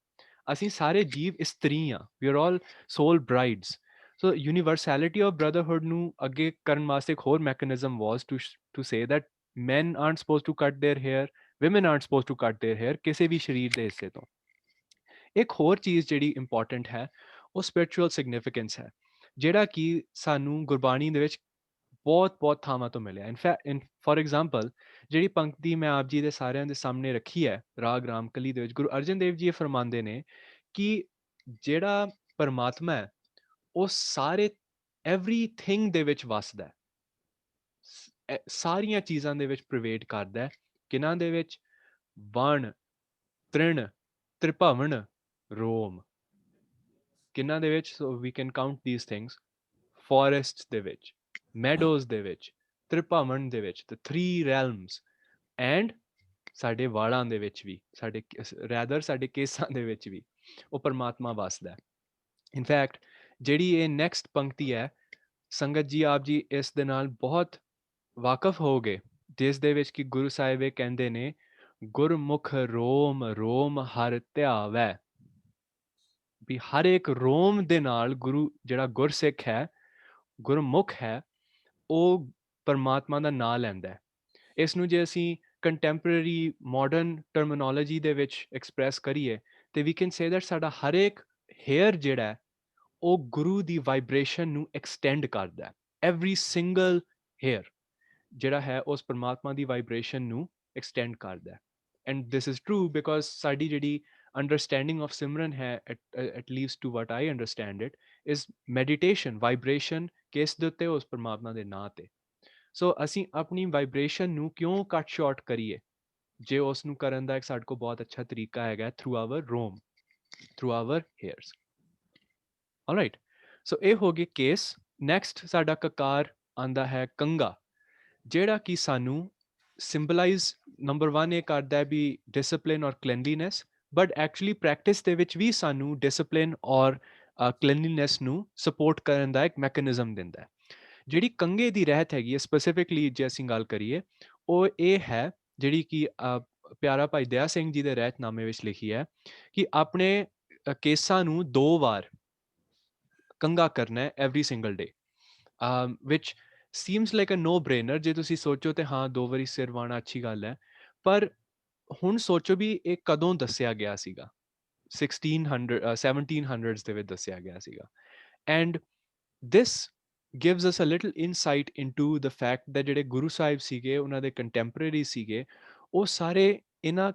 ਅਸੀਂ ਸਾਰੇ ਜੀਵ ਇਸਤਰੀ ਹਾਂ, we are all soul brides. So universality of brotherhood ਨੂੰ ਅੱਗੇ ਕਰਨ ਵਾਸਤੇ ਇੱਕ ਹੋਰ mechanism was to say that men aren't supposed to cut their hair, women aren't supposed to cut their hair ਕਿਸੇ ਵੀ ਸਰੀਰ ਦੇ ਹਿੱਸੇ ਤੋਂ। ਇੱਕ ਹੋਰ ਚੀਜ਼ ਜਿਹੜੀ ਇੰਪੋਰਟੈਂਟ ਹੈ ਉਹ ਸਪਿਰਿਚੁਅਲ ਸਿਗਨੀਫਿਕੈਂਸ ਹੈ, ਜਿਹੜਾ ਕਿ ਸਾਨੂੰ ਗੁਰਬਾਣੀ ਦੇ ਵਿੱਚ ਬਹੁਤ ਬਹੁਤ ਥਾਵਾਂ ਤੋਂ ਮਿਲਿਆ। ਫॉर ਐਗਜ਼ਾਮਪਲ ਜਿਹੜੀ ਪੰਕਤੀ ਮੈਂ ਆਪ ਜੀ ਦੇ ਸਾਰਿਆਂ ਦੇ ਸਾਹਮਣੇ ਰੱਖੀ ਹੈ ਰਾਗ ਰਾਮਕਲੀ ਦੇ ਵਿੱਚ, ਗੁਰੂ ਅਰਜਨ ਦੇਵ ਜੀ ਇਹ ਫਰਮਾਉਂਦੇ ਨੇ ਕਿ ਜਿਹੜਾ ਪਰਮਾਤਮਾ ਹੈ ਉਹ ਸਾਰੇ ਐਵਰੀਥਿੰਗ ਦੇ ਵਿੱਚ ਵਸਦਾ ਹੈ, ਸਾਰੀਆਂ ਚੀਜ਼ਾਂ ਦੇ ਵਿੱਚ ਪ੍ਰਵੇਟ ਕਰਦਾ ਹੈ। ਕਿਹਨਾਂ ਦੇ ਵਿੱਚ? ਵਣ, ਤ੍ਰਿਣ, ਤ੍ਰਿਭਵਨ, ਰੋਮ। ਕਿਹਨਾਂ ਦੇ ਵਿੱਚ? So we can count these things. Forest ਦੇ ਵਿੱਚ, ਮੈਡੋਜ਼ ਦੇ ਵਿੱਚ, ਤ੍ਰਿਭਵਨ ਦੇ ਵਿੱਚ, ਦ 3 realms, ਐਂਡ ਸਾਡੇ ਵਾਲਾਂ ਦੇ ਵਿੱਚ ਵੀ, ਸਾਡੇ ਕੇਸਾਂ ਦੇ ਵਿੱਚ ਵੀ ਉਹ ਪਰਮਾਤਮਾ ਵਸਦਾ। ਇਨਫੈਕਟ ਜਿਹੜੀ ਇਹ ਨੈਕਸਟ ਪੰਕਤੀ ਹੈ, ਸੰਗਤ ਜੀ ਆਪ ਜੀ ਇਸ ਦੇ ਨਾਲ ਬਹੁਤ ਵਾਕਫ ਹੋ ਗਏ, ਜਿਸ ਦੇ ਵਿੱਚ ਕਿ ਗੁਰੂ ਸਾਹਿਬ ਇਹ ਕਹਿੰਦੇ ਨੇ, ਗੁਰਮੁਖ ਰੋਮ ਰੋਮ ਹਰਿ ਧਿਆਵੈ, ਵੀ ਹਰ ਇੱਕ ਰੋਮ ਦੇ ਨਾਲ ਗੁਰੂ, ਜਿਹੜਾ ਗੁਰਸਿੱਖ ਹੈ, ਗੁਰਮੁਖ ਹੈ, ਉਹ ਪਰਮਾਤਮਾ ਦਾ ਨਾਂ ਲੈਂਦਾ ਹੈ। ਇਸ ਨੂੰ ਜੇ ਅਸੀਂ ਕੰਟੈਂਪਰੇਰੀ ਮਾਡਰਨ ਟਰਮੀਨੋਲੋਜੀ ਦੇ ਵਿੱਚ ਐਕਸਪ੍ਰੈਸ ਕਰੀਏ ਤੇ ਵੀ ਕੈਨ ਸੇ ਦੈਟ ਸਾਡਾ ਹਰ ਇੱਕ ਹੇਅਰ ਜਿਹੜਾ ਹੈ ਉਹ ਗੁਰੂ ਦੀ ਵਾਈਬ੍ਰੇਸ਼ਨ ਨੂੰ ਐਕਸਟੈਂਡ ਕਰਦਾ ਹੈ। ਐਵਰੀ ਸਿੰਗਲ ਹੇਅਰ ਜਿਹੜਾ ਹੈ ਉਸ ਪਰਮਾਤਮਾ ਦੀ ਵਾਈਬ੍ਰੇਸ਼ਨ ਨੂੰ ਐਕਸਟੈਂਡ ਕਰਦਾ ਹੈ। And this is true because ਸਾਡੀ ਜਿਹੜੀ ਅੰਡਰਸਟੈਂਡਿੰਗ ਆਫ ਸਿਮਰਨ ਹੈ, at least to what I understand it, is meditation, vibration ਕਿਸ ਦੇ ਉੱਤੇ? ਉਸ ਪਰਮਾਤਮਾ ਦੇ ਨਾਂ ਤੇ। ਸੋ ਅਸੀਂ ਆਪਣੀ ਵਾਈਬ੍ਰੇਸ਼ਨ ਨੂੰ ਕਿਉਂ ਕੱਟ ਸ਼ਾਰਟ ਕਰੀਏ ਜੇ ਉਸ ਨੂੰ ਕਰਨ ਦਾ ਇੱਕ ਸਾਡੇ ਕੋਲ ਬਹੁਤ ਅੱਛਾ ਤਰੀਕਾ ਹੈਗਾ, ਥਰੂ ਆਵਰ ਰੋਮ, ਥਰੂ ਆਵਰ ਹੇਅਰਸ। ਆਲਰਾਈਟ, ਸੋ ਇਹ ਹੋ ਗਏ ਕੇਸ। ਨੈਕਸਟ ਸਾਡਾ ਕਕਾਰ ਆਂਦਾ ਹੈ ਕੰਗਾ, ਜਿਹੜਾ ਕਿ ਸਾਨੂੰ ਸਿੰਬਲਾਈਜ਼ ਨੰਬਰ 1 ਇਹ ਕਰਦਾ ਹੈ ਵੀ ਡਿਸਪਲਿਨ ਔਰ ਕਲੈਨਲੀਨੈਸ, ਬਟ ਐਕਚੁਅਲੀ ਪ੍ਰੈਕਟਿਸ ਦੇ ਵਿੱਚ ਵੀ ਸਾਨੂੰ ਡਿਸਪਲਿਨ ਔਰ ਕਲੈਨਲੀਨੈਸ ਨੂੰ ਸਪੋਰਟ ਕਰਨ ਦਾ ਇੱਕ ਮੈਕੈਨਿਜ਼ਮ ਦਿੰਦਾ ਹੈ। ਜਿਹੜੀ ਕੰਗੇ ਦੀ ਰਹਿਤ ਹੈਗੀ ਹੈ ਸਪੈਸੀਫਿਕਲੀ ਜੇ ਅਸੀਂ ਗੱਲ ਕਰੀਏ, ਉਹ ਇਹ ਹੈ ਜਿਹੜੀ ਕਿ ਪਿਆਰਾ ਭਾਈ ਦਇਆ ਸਿੰਘ ਜੀ ਦੇ ਰਹਿਤਨਾਮੇ ਵਿੱਚ ਲਿਖੀ ਹੈ ਕਿ ਆਪਣੇ ਕੇਸਾਂ ਨੂੰ 2 ਵਾਰ ਕੰਗਾ ਕਰਨਾ ਹੈ every single day, which seems like a no brainer. ਜੇ ਤੁਸੀਂ ਸੋਚੋ ਤੇ ਹਾਂ 2 ਵਾਰੀ ਸਿਰ ਵਾਣਾ ਅੱਛੀ ਗੱਲ ਹੈ, ਪਰ ਹੁਣ ਸੋਚੋ ਵੀ ਇਹ ਕਦੋਂ ਦੱਸਿਆ ਗਿਆ ਸੀਗਾ। 1700s ਦੇ ਵਿੱਚ ਦੱਸਿਆ ਗਿਆ ਸੀਗਾ। And this gives us a little insight into the fact that ਜਿਹੜੇ ਗੁਰੂ ਸਾਹਿਬ ਸੀਗੇ, ਉਹਨਾਂ ਦੇ ਕੰਟੈਂਪਰੇਰੀ ਸੀਗੇ, ਉਹ ਸਾਰੇ ਇਹਨਾਂ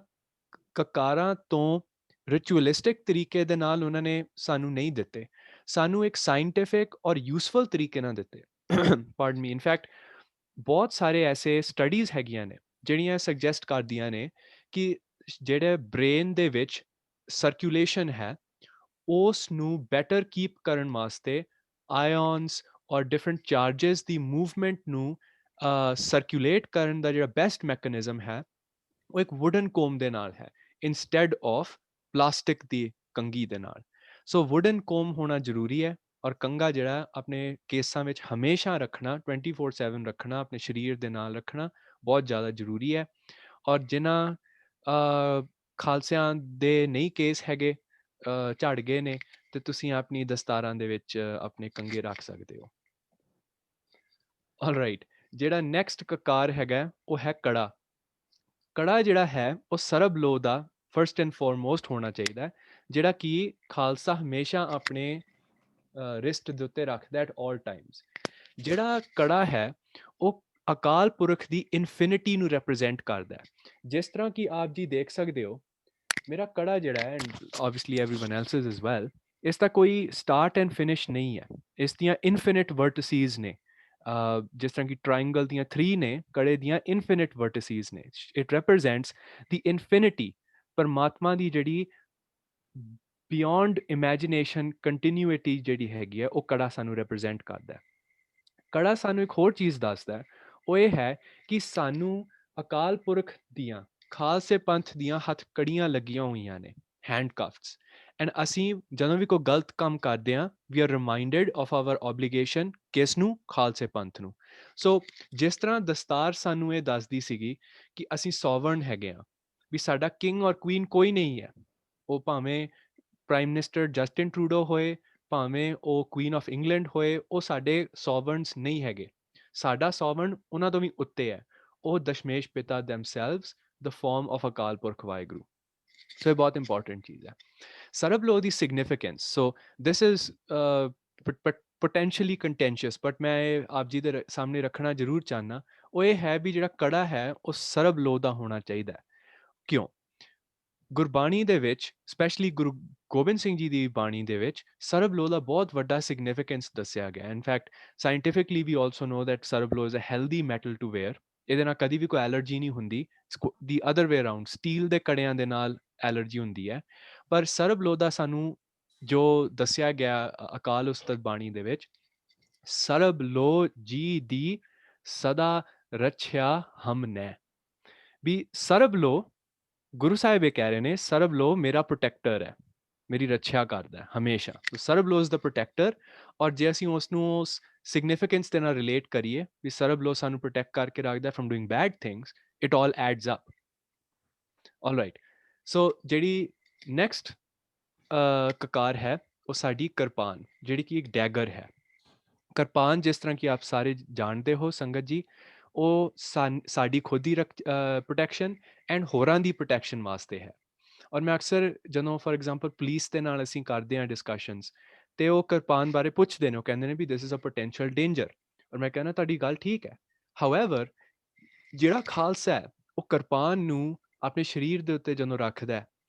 ਕਕਾਰਾਂ ਤੋਂ ਰਿਚੁਅਲਿਸਟਿਕ ਤਰੀਕੇ ਦੇ ਨਾਲ ਉਹਨਾਂ ਨੇ ਸਾਨੂੰ ਨਹੀਂ ਦਿੱਤੇ, ਸਾਨੂੰ ਇੱਕ ਸਾਇੰਟੀਫਿਕ ਔਰ ਯੂਸਫੁਲ ਤਰੀਕੇ ਨਾਲ ਦਿੱਤੇ। ਪਾਰਡਨ ਮੀ, ਇਨਫੈਕਟ ਬਹੁਤ ਸਾਰੇ ਐਸੇ ਸਟੱਡੀਜ਼ ਹੈਗੀਆਂ ਨੇ ਜਿਹੜੀਆਂ ਸੁਜੈਸਟ ਕਰਦੀਆਂ ਨੇ ਕਿ ਜਿਹੜੇ ਬ੍ਰੇਨ ਦੇ ਵਿੱਚ ਸਰਕੂਲੇਸ਼ਨ ਹੈ ਉਸ ਨੂੰ ਬੈਟਰ ਕੀਪ ਕਰਨ ਵਾਸਤੇ ਆਇਨਸ ਔਰ ਡਿਫਰੈਂਟ ਚਾਰजेस ਦੀ ਮੂਵਮੈਂਟ ਨੂੰ ਸਰਕੂਲੇਟ ਕਰਨ ਦਾ ਜਿਹੜਾ ਬੈਸਟ ਮੈਕੈਨਿਜ਼ਮ ਹੈ ਉਹ ਇੱਕ ਵੁਡਨ ਕੋਮ ਦੇ ਨਾਲ ਹੈ, ਇਨਸਟੈਡ ਆਫ ਪਲਾਸਟਿਕ ਦੀ ਕੰਗੀ ਦੇ ਨਾਲ। ਸੋ ਵੁਡਨ ਕੋਮ ਹੋਣਾ ਜ਼ਰੂਰੀ ਹੈ, ਔਰ ਕੰਗਾ ਜਿਹੜਾ ਆਪਣੇ ਕੇਸਾਂ ਵਿੱਚ ਹਮੇਸ਼ਾ ਰੱਖਣਾ, 24/7 ਰੱਖਣਾ, ਆਪਣੇ ਸਰੀਰ ਦੇ ਨਾਲ ਰੱਖਣਾ ਬਹੁਤ ਜ਼ਿਆਦਾ ਜ਼ਰੂਰੀ ਹੈ। ਔਰ ਜਿਨ੍ਹਾਂ ਖਾਲਸਿਆਂ ਦੇ ਨਹੀਂ ਕੇਸ ਹੈਗੇ, ਝੜ ਗਏ ਨੇ, ਤੇ ਤੁਸੀਂ ਆਪਣੀ ਦਸਤਾਰਾਂ ਦੇ ਵਿੱਚ ਆਪਣੇ ਕੰਗੇ ਰੱਖ ਸਕਦੇ ਹੋ। ਆਲਰਾਈਟ, ਜਿਹੜਾ ਨੈਕਸਟ ਕਕਾਰ ਹੈਗਾ ਉਹ ਹੈ ਕੜਾ। ਕੜਾ ਜਿਹੜਾ ਹੈ ਉਹ ਸਰਬ ਲੋ ਦਾ ਫਰਸਟ ਐਂਡ ਫੋਰਮੋਸਟ ਹੋਣਾ ਚਾਹੀਦਾ ਹੈ, ਜਿਹੜਾ ਕਿ ਖਾਲਸਾ ਹਮੇਸ਼ਾ ਆਪਣੇ ਰਿਸਟ ਦੇ ਉੱਤੇ ਰੱਖਦਾ ਐਟ ਆਲ ਟਾਈਮਸ। ਜਿਹੜਾ ਕੜਾ ਹੈ ਉਹ ਅਕਾਲ ਪੁਰਖ ਦੀ ਇਨਫਿਨਿਟੀ ਨੂੰ ਰਿਪਰੈਜ਼ੈਂਟ ਕਰਦਾ ਹੈ। ਜਿਸ ਤਰ੍ਹਾਂ ਕਿ ਆਪ ਜੀ ਦੇਖ ਸਕਦੇ ਹੋ, ਮੇਰਾ ਕੜਾ ਜਿਹੜਾ ਹੈ, and obviously everyone else's as well, ਇਸ ਦਾ ਕੋਈ ਸਟਾਰਟ ਐਂਡ ਫਿਨਿਸ਼ ਨਹੀਂ ਹੈ। ਇਸ ਦੀਆਂ ਇਨਫਿਨਿਟ ਵਰਟਿਸਿਸ ਨੇ, ਜਿਸ ਤਰ੍ਹਾਂ ਕਿ ਟ੍ਰਾਇੰਗਲ ਦੀਆਂ 3 ਨੇ, ਕੜੇ ਦੀਆਂ ਇਨਫਿਨਿਟ ਵਰਟਿਸਿਸ ਨੇ। ਇਟ ਰਿਪਰੈਜ਼ੈਂਟਸ ਦੀ ਇਨਫਿਨਿਟੀ, ਪਰਮਾਤਮਾ ਦੀ ਜਿਹੜੀ ਬਿਯੋਂਡ ਇਮੈਜੀਨੇਸ਼ਨ ਕੰਟੀਨਿਊਟੀ ਜਿਹੜੀ ਹੈਗੀ ਹੈ, ਉਹ ਕੜਾ ਸਾਨੂੰ ਰਿਪਰੈਜ਼ੈਂਟ ਕਰਦਾ ਹੈ। ਕੜਾ ਸਾਨੂੰ ਇੱਕ ਹੋਰ ਚੀਜ਼ ਦੱਸਦਾ ਹੈ, ਉਹ ਇਹ ਹੈ ਕਿ ਸਾਨੂੰ ਅਕਾਲ ਪੁਰਖ ਦੀਆਂ, ਖਾਲਸੇ ਪੰਥ ਦੀਆਂ ਹੱਥਕੜੀਆਂ ਲੱਗੀਆਂ ਹੋਈਆਂ ਨੇ, ਹੈਂਡਕਫਸ, ਐਂਡ ਅਸੀਂ ਜਦੋਂ ਵੀ ਕੋਈ ਗਲਤ ਕੰਮ ਕਰਦੇ ਹਾਂ, ਵੀ ਆਰ ਰਿਮਾਈਂਡਡ ਆਫ ਆਵਰ ਓਬਲੀਗੇਸ਼ਨ, ਕਿਸ ਨੂੰ? ਖਾਲਸੇ ਪੰਥ ਨੂੰ। ਸੋ ਜਿਸ ਤਰ੍ਹਾਂ ਦਸਤਾਰ ਸਾਨੂੰ ਇਹ ਦੱਸਦੀ ਸੀਗੀ ਕਿ ਅਸੀਂ ਸੋਵਰਨ ਹੈਗੇ ਹਾਂ, ਵੀ ਸਾਡਾ ਕਿੰਗ ਔਰ ਕੁਈਨ ਕੋਈ ਨਹੀਂ ਹੈ, ਉਹ ਭਾਵੇਂ ਪ੍ਰਾਈਮ ਮਿਨਿਸਟਰ ਜਸਟਿਨ ਟਰੂਡੋ ਹੋਏ, ਭਾਵੇਂ ਉਹ ਕੁਈਨ ਆਫ ਇੰਗਲੈਂਡ ਹੋਏ, ਉਹ ਸਾਡੇ ਸੋਵਰਨਸ ਨਹੀਂ ਹੈਗੇ। ਸਾਡਾ ਸੋਵਰਨ ਉਹਨਾਂ ਤੋਂ ਵੀ ਉੱਤੇ ਹੈ, ਉਹ ਦਸ਼ਮੇਸ਼ ਪਿਤਾ ਦੈਮਸੈਲਵਸ, ਦ ਫਾਰਮ ਆਫ ਅਕਾਲ ਪੁਰਖ ਵਾਹਿਗੁਰੂ। ਸੋ ਇਹ ਬਹੁਤ ਇੰਪੋਰਟੈਂਟ ਚੀਜ਼ ਹੈ। ਸਰਬ ਲੋ ਦੀ ਸਿਗਨੀਫਿਕੈਂਸ, so this is potentially contentious, but ਮੈਂ ਆਪ ਜੀ ਦੇ ਸਾਹਮਣੇ ਰੱਖਣਾ ਜ਼ਰੂਰ ਚਾਹੁੰਦਾ, ਉਹ ਇਹ ਹੈ ਵੀ ਜਿਹੜਾ ਕੜਾ ਹੈ ਉਹ ਸਰਬ ਲੋ ਦਾ ਹੋਣਾ ਚਾਹੀਦਾ ਹੈ। ਕਿਉਂ? ਗੁਰਬਾਣੀ ਦੇ ਵਿੱਚ, ਸਪੈਸ਼ਲੀ ਗੁਰੂ ਗੋਬਿੰਦ ਸਿੰਘ ਜੀ ਦੀ ਬਾਣੀ ਦੇ ਵਿੱਚ, ਸਰਬ ਲੋ ਦਾ ਬਹੁਤ ਵੱਡਾ ਸਿਗਨੀਫਿਕੈਂਸ ਦੱਸਿਆ ਗਿਆ। In fact scientifically we also know that ਸਰਬ ਲੋ is a healthy metal to wear. ਇਹਦੇ ਨਾਲ ਕਦੀ ਵੀ ਕੋਈ ਐਲਰਜੀ ਨਹੀਂ ਹੁੰਦੀ। The other way around, steel ਦੇ ਕੜਿਆਂ ਦੇ ਨਾਲ ਐਲਰਜੀ ਹੁੰਦੀ ਹੈ, ਪਰ ਸਰਬ ਲੋ ਦਾ ਸਾਨੂੰ ਜੋ ਦੱਸਿਆ ਗਿਆ ਅਕਾਲ ਉਸਤਤ ਬਾਣੀ ਦੇ ਵਿੱਚ, ਸਰਬ ਲੋ ਜੀ ਦੀ ਸਦਾ ਰੱਛਿਆ ਹਮਨੇ, ਵੀ ਸਰਬ ਲੋ, ਗੁਰੂ ਸਾਹਿਬ ਇਹ ਕਹਿ ਰਹੇ ਨੇ, ਸਰਬ ਲੋ ਮੇਰਾ ਪ੍ਰੋਟੈਕਟਰ ਹੈ, ਮੇਰੀ ਰੱਖਿਆ ਕਰਦਾ ਹੈ ਹਮੇਸ਼ਾ। ਸਰਬ ਲੋ ਇਜ਼ ਦਾ ਪ੍ਰੋਟੈਕਟਰ। ਔਰ ਜੇ ਅਸੀਂ ਉਸ ਨੂੰ ਉਸ ਸਿਗਨੀਫਿਕੈਂਸ ਦੇ ਨਾਲ ਰਿਲੇਟ ਕਰੀਏ ਵੀ ਸਰਬ ਲੋ ਸਾਨੂੰ ਪ੍ਰੋਟੈਕਟ ਕਰਕੇ ਰੱਖਦਾ from doing bad things, it all adds up. Alright, so ਜਿਹੜੀ ਨੈਕਸਟ ਕਕਾਰ ਹੈ ਉਹ ਸਾਡੀ ਕਿਰਪਾਨ, ਜਿਹੜੀ ਕਿ ਇੱਕ ਡੈਗਰ ਹੈ। ਕਿਰਪਾਨ, ਜਿਸ ਤਰ੍ਹਾਂ ਕਿ ਆਪ ਸਾਰੇ ਜਾਣਦੇ ਹੋ ਸੰਗਤ ਜੀ, ਉਹ ਸਾਡੀ ਖੁਦ ਦੀ ਪ੍ਰੋਟੈਕਸ਼ਨ ਐਂਡ ਹੋਰਾਂ ਦੀ ਪ੍ਰੋਟੈਕਸ਼ਨ ਵਾਸਤੇ ਹੈ। ਔਰ ਮੈਂ ਅਕਸਰ ਜਦੋਂ ਫੋਰ ਐਗਜ਼ਾਮਪਲ ਪੁਲਿਸ ਦੇ ਨਾਲ ਅਸੀਂ ਕਰਦੇ ਹਾਂ ਡਿਸਕਸ਼ਨਸ, ਤੇ ਉਹ ਕਿਰਪਾਨ ਬਾਰੇ ਪੁੱਛਦੇ ਨੇ, ਉਹ ਕਹਿੰਦੇ ਨੇ ਵੀ this is a potential danger. ਔਰ ਮੈਂ ਕਹਿੰਦਾ ਤੁਹਾਡੀ ਗੱਲ ਠੀਕ ਹੈ। ਹਾਊਐਵਰ, ਜਿਹੜਾ ਖਾਲਸਾ ਹੈ ਉਹ ਕਿਰਪਾਨ ਨੂੰ ਆਪਣੇ ਸਰੀਰ ਦੇ ਉੱਤੇ ਜਦੋਂ ਰੱਖਦਾ,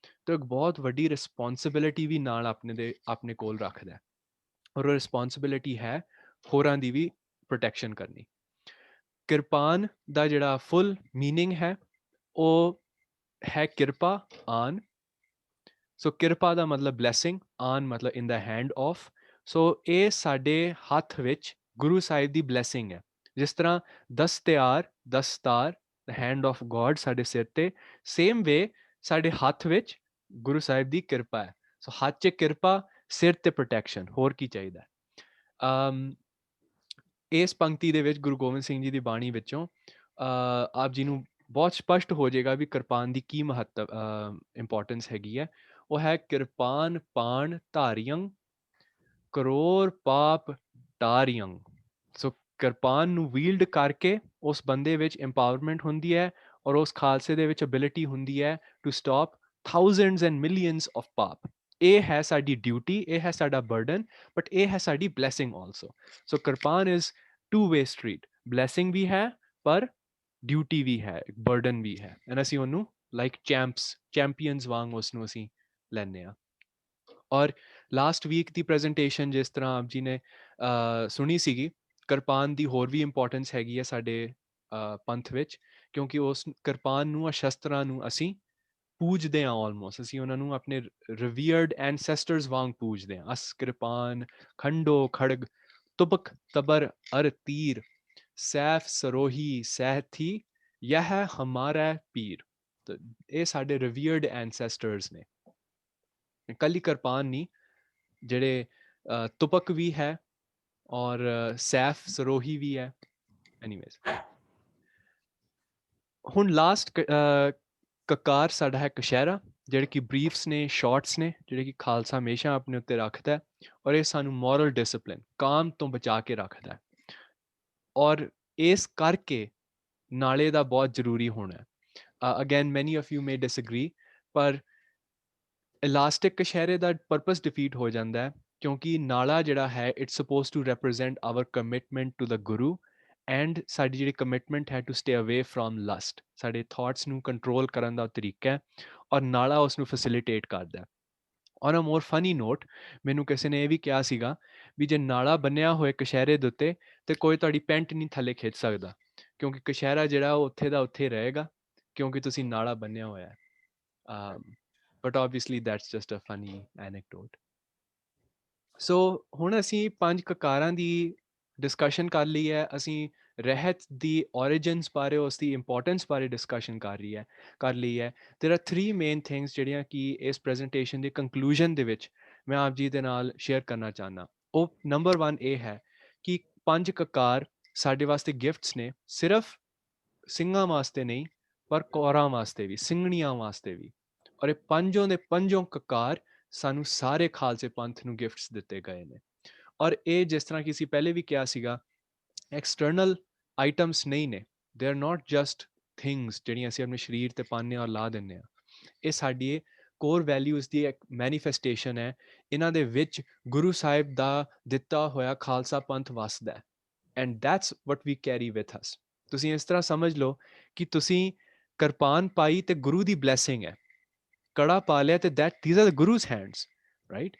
ਤਾਂ ਇੱਕ ਬਹੁਤ ਵੱਡੀ ਰਿਸਪੌਂਸਿਬਿਲਿਟੀ ਵੀ ਨਾਲ ਆਪਣੇ ਕੋਲ ਰੱਖਦਾ, ਔਰ ਉਹ ਰਿਸਪੌਂਸਿਬਿਲਿਟੀ ਹੈ ਹੋਰਾਂ ਦੀ ਵੀ ਪ੍ਰੋਟੈਕਸ਼ਨ ਕਰਨੀ। ਕਿਰਪਾਨ ਦਾ ਜਿਹੜਾ ਫੁੱਲ ਮੀਨਿੰਗ ਹੈ ਉਹ ਹੈ ਕਿਰਪਾ, ਆਨ। ਸੋ ਕਿਰਪਾ ਦਾ ਮਤਲਬ ਬਲੈਸਿੰਗ, ਆਨ ਮਤਲਬ ਇਨ ਦਾ ਹੈਂਡ ਆਫ। ਸੋ ਇਹ ਸਾਡੇ ਹੱਥ ਵਿੱਚ ਗੁਰੂ ਸਾਹਿਬ ਦੀ ਬਲੈਸਿੰਗ ਹੈ। ਜਿਸ ਤਰ੍ਹਾਂ ਦਸਤਿਆਰ ਦਸਤਾਰ ਹੈਂਡ ਆਫ ਗੋਡ ਸਾਡੇ ਸਿਰ ਤੇ, ਸੇਮ ਵੇ ਸਾਡੇ ਹੱਥ ਵਿੱਚ ਗੁਰੂ ਸਾਹਿਬ ਦੀ ਕਿਰਪਾ ਹੈ। ਸੋ ਹੱਥ 'ਚ ਕਿਰਪਾ, ਸਿਰ ਤੇ ਪ੍ਰੋਟੈਕਸ਼ਨ, ਹੋਰ ਕੀ ਚਾਹੀਦਾ। ਇਸ ਪੰਕਤੀ ਦੇ ਵਿੱਚ ਗੁਰੂ ਗੋਬਿੰਦ ਸਿੰਘ ਜੀ ਦੀ ਬਾਣੀ ਵਿੱਚੋਂ ਆਪ ਜੀ ਨੂੰ ਬਹੁਤ ਸਪਸ਼ਟ ਹੋ ਜਾਏਗਾ ਵੀ ਕਿਰਪਾਨ ਦੀ ਕੀ ਮਹੱਤਵ ਇੰਪੋਰਟੈਂਸ ਹੈਗੀ ਹੈ। ਉਹ ਹੈ ਕਿਰਪਾਨ ਪਾਣ ਧਾਰੀਅੰ ਕਰੋੜ ਪਾਪ ਟਾਰੀਅੰ। ਸੋ ਕਿਰਪਾਨ ਨੂੰ ਵੀਲਡ ਕਰਕੇ ਉਸ ਬੰਦੇ ਵਿੱਚ ਇੰਪਾਵਰਮੈਂਟ ਹੁੰਦੀ ਹੈ ਔਰ ਉਸ ਖਾਲਸੇ ਦੇ ਵਿੱਚ ਅਬਿਲਿਟੀ ਹੁੰਦੀ ਹੈ to stop thousands and millions of paap. ਇਹ ਹੈ ਸਾਡੀ ਡਿਊਟੀ, ਇਹ ਹੈ ਸਾਡਾ ਬਰਡਨ, ਬਟ ਇਹ ਹੈ ਸਾਡੀ blessing also. So kirpan is two way street, blessing ਵੀ ਹੈ ਪਰ ਡਿਊਟੀ ਵੀ ਹੈ, ਬਰਡਨ ਵੀ ਹੈ। ਐਂਡ ਅਸੀਂ ਉਹਨੂੰ ਲਾਈਕ ਚੈਂਪੀਅਨਸ ਵਾਂਗ ਉਸ ਨੂੰ ਅਸੀਂ ਲੈਂਦੇ ਹਾਂ। ਔਰ ਲਾਸਟ ਵੀਕ ਦੀ ਪ੍ਰੈਜੈਂਟੇਸ਼ਨ ਜਿਸ ਤਰ੍ਹਾਂ ਆਪ ਜੀ ਨੇ ਸੁਣੀ ਸੀਗੀ, ਕਿਰਪਾਨ ਦੀ ਹੋਰ ਵੀ ਇੰਪੋਰਟੈਂਸ ਹੈਗੀ ਹੈ ਸਾਡੇ ਪੰਥ ਵਿੱਚ, ਕਿਉਂਕਿ ਉਸ ਕਿਰਪਾਨ ਨੂੰ, ਸ਼ਸਤਰਾਂ ਨੂੰ ਅਸੀਂ ਪੂਜਦੇ ਹਾਂ ਆਲਮੋਸਟ। ਅਸੀਂ ਉਹਨਾਂ ਨੂੰ ਆਪਣੇ ਰਿਵੀਅਰਡ ਐਨਸੈਸਟਰਸ ਵਾਂਗ ਪੂਜਦੇ ਹਾਂ। ਅਸ ਕਿਰਪਾਨ ਖੰਡੋ ਖੜਗ ਤੁਬਕ ਤਬਰ ਅਰ ਤੀਰ ਸੈਫ ਸਰੋਹੀ ਸਹਿਥੀ ਯਹ ਹੈ ਹਮਾਰਾ ਪੀਰ। ਇਹ ਸਾਡੇ ਰਿਵੀਅਰਡ ਐਨਸੈਸਟਰਸ ਨੇ। ਕੱਲੀ ਕਿਰਪਾਨ ਨਹੀਂ, ਜਿਹੜੇ ਤੁਪਕ ਵੀ ਹੈ ਔਰ ਸੈਫ ਸਰੋਹੀ ਵੀ ਹੈ। ਐਨੀਵੇਜ਼, ਹੁਣ ਲਾਸਟ ਕਕਾਰ ਸਾਡਾ ਹੈ ਕਸ਼ਹਿਰਾ, ਜਿਹੜੇ ਕਿ ਬਰੀਫਸ ਨੇ, ਸ਼ਾਰਟਸ ਨੇ, ਜਿਹੜੇ ਕਿ ਖਾਲਸਾ ਹਮੇਸ਼ਾ ਆਪਣੇ ਉੱਤੇ ਰੱਖਦਾ ਹੈ ਔਰ ਇਹ ਸਾਨੂੰ ਮੋਰਲ ਡਿਸਪਲਿਨ, ਕਾਮ ਤੋਂ ਬਚਾ ਕੇ ਰੱਖਦਾ ਹੈ। ਔਰ ਇਸ ਕਰਕੇ ਨਾਲੇ ਦਾ ਬਹੁਤ ਜ਼ਰੂਰੀ ਹੋਣਾ। Again many of you may disagree, ਪਰ ਇਲਾਸਟਿਕ ਕਸ਼ਹਿਰੇ ਦਾ ਪਰਪਸ ਡਿਫੀਟ ਹੋ ਜਾਂਦਾ ਹੈ, ਕਿਉਂਕਿ ਨਾਲਾ ਜਿਹੜਾ ਹੈ it's suppose to represent our commitment to the guru and ਸਾਡੀ ਜਿਹੜੀ ਕਮਿਟਮੈਂਟ ਹੈ to stay away from lust, ਸਾਡੇ ਥਾਟਸ ਨੂੰ ਕੰਟਰੋਲ ਕਰਨ ਦਾ ਤਰੀਕਾ ਹੈ ਔਰ ਨਾਲਾ ਉਸ ਨੂੰ ਫੈਸਿਲਿਟੇਟ ਕਰਦਾ। On a more funny note, ਮੈਨੂੰ ਕਿਸੇ ਨੇ ਇਹ ਵੀ ਕਿਹਾ ਸੀਗਾ ਵੀ ਜੇ ਨਾਲਾ ਬੰਨਿਆ ਹੋਏ ਕਸ਼ਹਿਰੇ ਦੇ ਉੱਤੇ ਤੇ ਕੋਈ ਤੁਹਾਡੀ ਪੈਂਟ ਨਹੀਂ ਥੱਲੇ ਖਿੱਚ ਸਕਦਾ, ਕਿਉਂਕਿ ਕਸ਼ਹਿਰਾ ਜਿਹੜਾ ਉਹ ਉੱਥੇ ਦਾ ਉੱਥੇ ਰਹੇਗਾ ਕਿਉਂਕਿ ਤੁਸੀਂ ਨਾਲਾ ਬੰਨਿਆ ਹੋਇਆ ਹੈ। But obviously that's just a funny anecdote. So ਹੁਣ ਅਸੀਂ ਪੰਜ ਕਕਾਰਾਂ ਦੀ ਡਿਸਕਸ਼ਨ ਕਰ ਲਈ ਹੈ। ਅਸੀਂ ਰਹਿਤ ਦੀ origins ਬਾਰੇ, ਉਸ ਦੀ ਇੰਪੋਰਟੈਂਸ ਬਾਰੇ ਡਿਸਕਸ਼ਨ ਕਰ ਲਈ ਹੈ। There are three main things ਜਿਹੜੀਆਂ ਕਿ ਇਸ ਪ੍ਰੈਜੈਂਟੇਸ਼ਨ ਦੇ ਕੰਕਲੂਜਨ ਦੇ ਵਿੱਚ ਮੈਂ ਆਪ ਜੀ ਦੇ ਨਾਲ ਸ਼ੇਅਰ ਕਰਨਾ ਚਾਹੁੰਦਾ। ਉਹ ਨੰਬਰ 1 ਇਹ ਹੈ ਕਿ ਪੰਜ ਕਕਾਰ ਸਾਡੇ ਵਾਸਤੇ ਗਿਫਟਸ ਨੇ, ਸਿਰਫ ਸਿੰਘਾਂ ਵਾਸਤੇ ਨਹੀਂ ਪਰ ਕੌਰਾਂ ਵਾਸਤੇ ਵੀ, ਸਿੰਘਣੀਆਂ ਵਾਸਤੇ ਵੀ। ਔਰ ਇਹ ਪੰਜੋਂ ਦੇ ਪੰਜੋਂ ਕਕਾਰ ਸਾਨੂੰ ਸਾਰੇ ਖਾਲਸੇ ਪੰਥ ਨੂੰ ਗਿਫਟਸ ਦਿੱਤੇ ਗਏ ਨੇ। ਔਰ ਇਹ ਜਿਸ ਤਰ੍ਹਾਂ ਕਿ ਅਸੀਂ ਪਹਿਲੇ ਵੀ ਕਿਹਾ ਸੀਗਾ, ਐਕਸਟਰਨਲ ਆਈਟਮਸ ਨਹੀਂ ਨੇ, they are not just things ਜਿਹੜੀਆਂ ਅਸੀਂ ਆਪਣੇ ਸਰੀਰ ਤੇ ਪਾਉਂਦੇ ਹਾਂ ਔਰ ਲਾ ਦਿੰਦੇ ਹਾਂ। ਇਹ ਸਾਡੀ ਕੋਰ ਵੈਲਿਊਜ਼ ਦੀ ਇੱਕ ਮੈਨੀਫੈਸਟੇਸ਼ਨ ਹੈ। ਇਹਨਾਂ ਦੇ ਵਿੱਚ ਗੁਰੂ ਸਾਹਿਬ ਦਾ ਦਿੱਤਾ ਹੋਇਆ ਖਾਲਸਾ ਪੰਥ ਵਸਦਾ ਹੈ and that's what we carry with us. ਤੁਸੀਂ ਇਸ ਤਰ੍ਹਾਂ ਸਮਝ ਲਓ ਕਿ ਤੁਸੀਂ ਕਿਰਪਾਨ ਪਾਈ ਤੇ ਗੁਰੂ ਦੀ ਬਲੈਸਿੰਗ ਹੈ, ਕੜਾ ਪਾ ਲਿਆ ਤੇ these are the Guru's hands, right?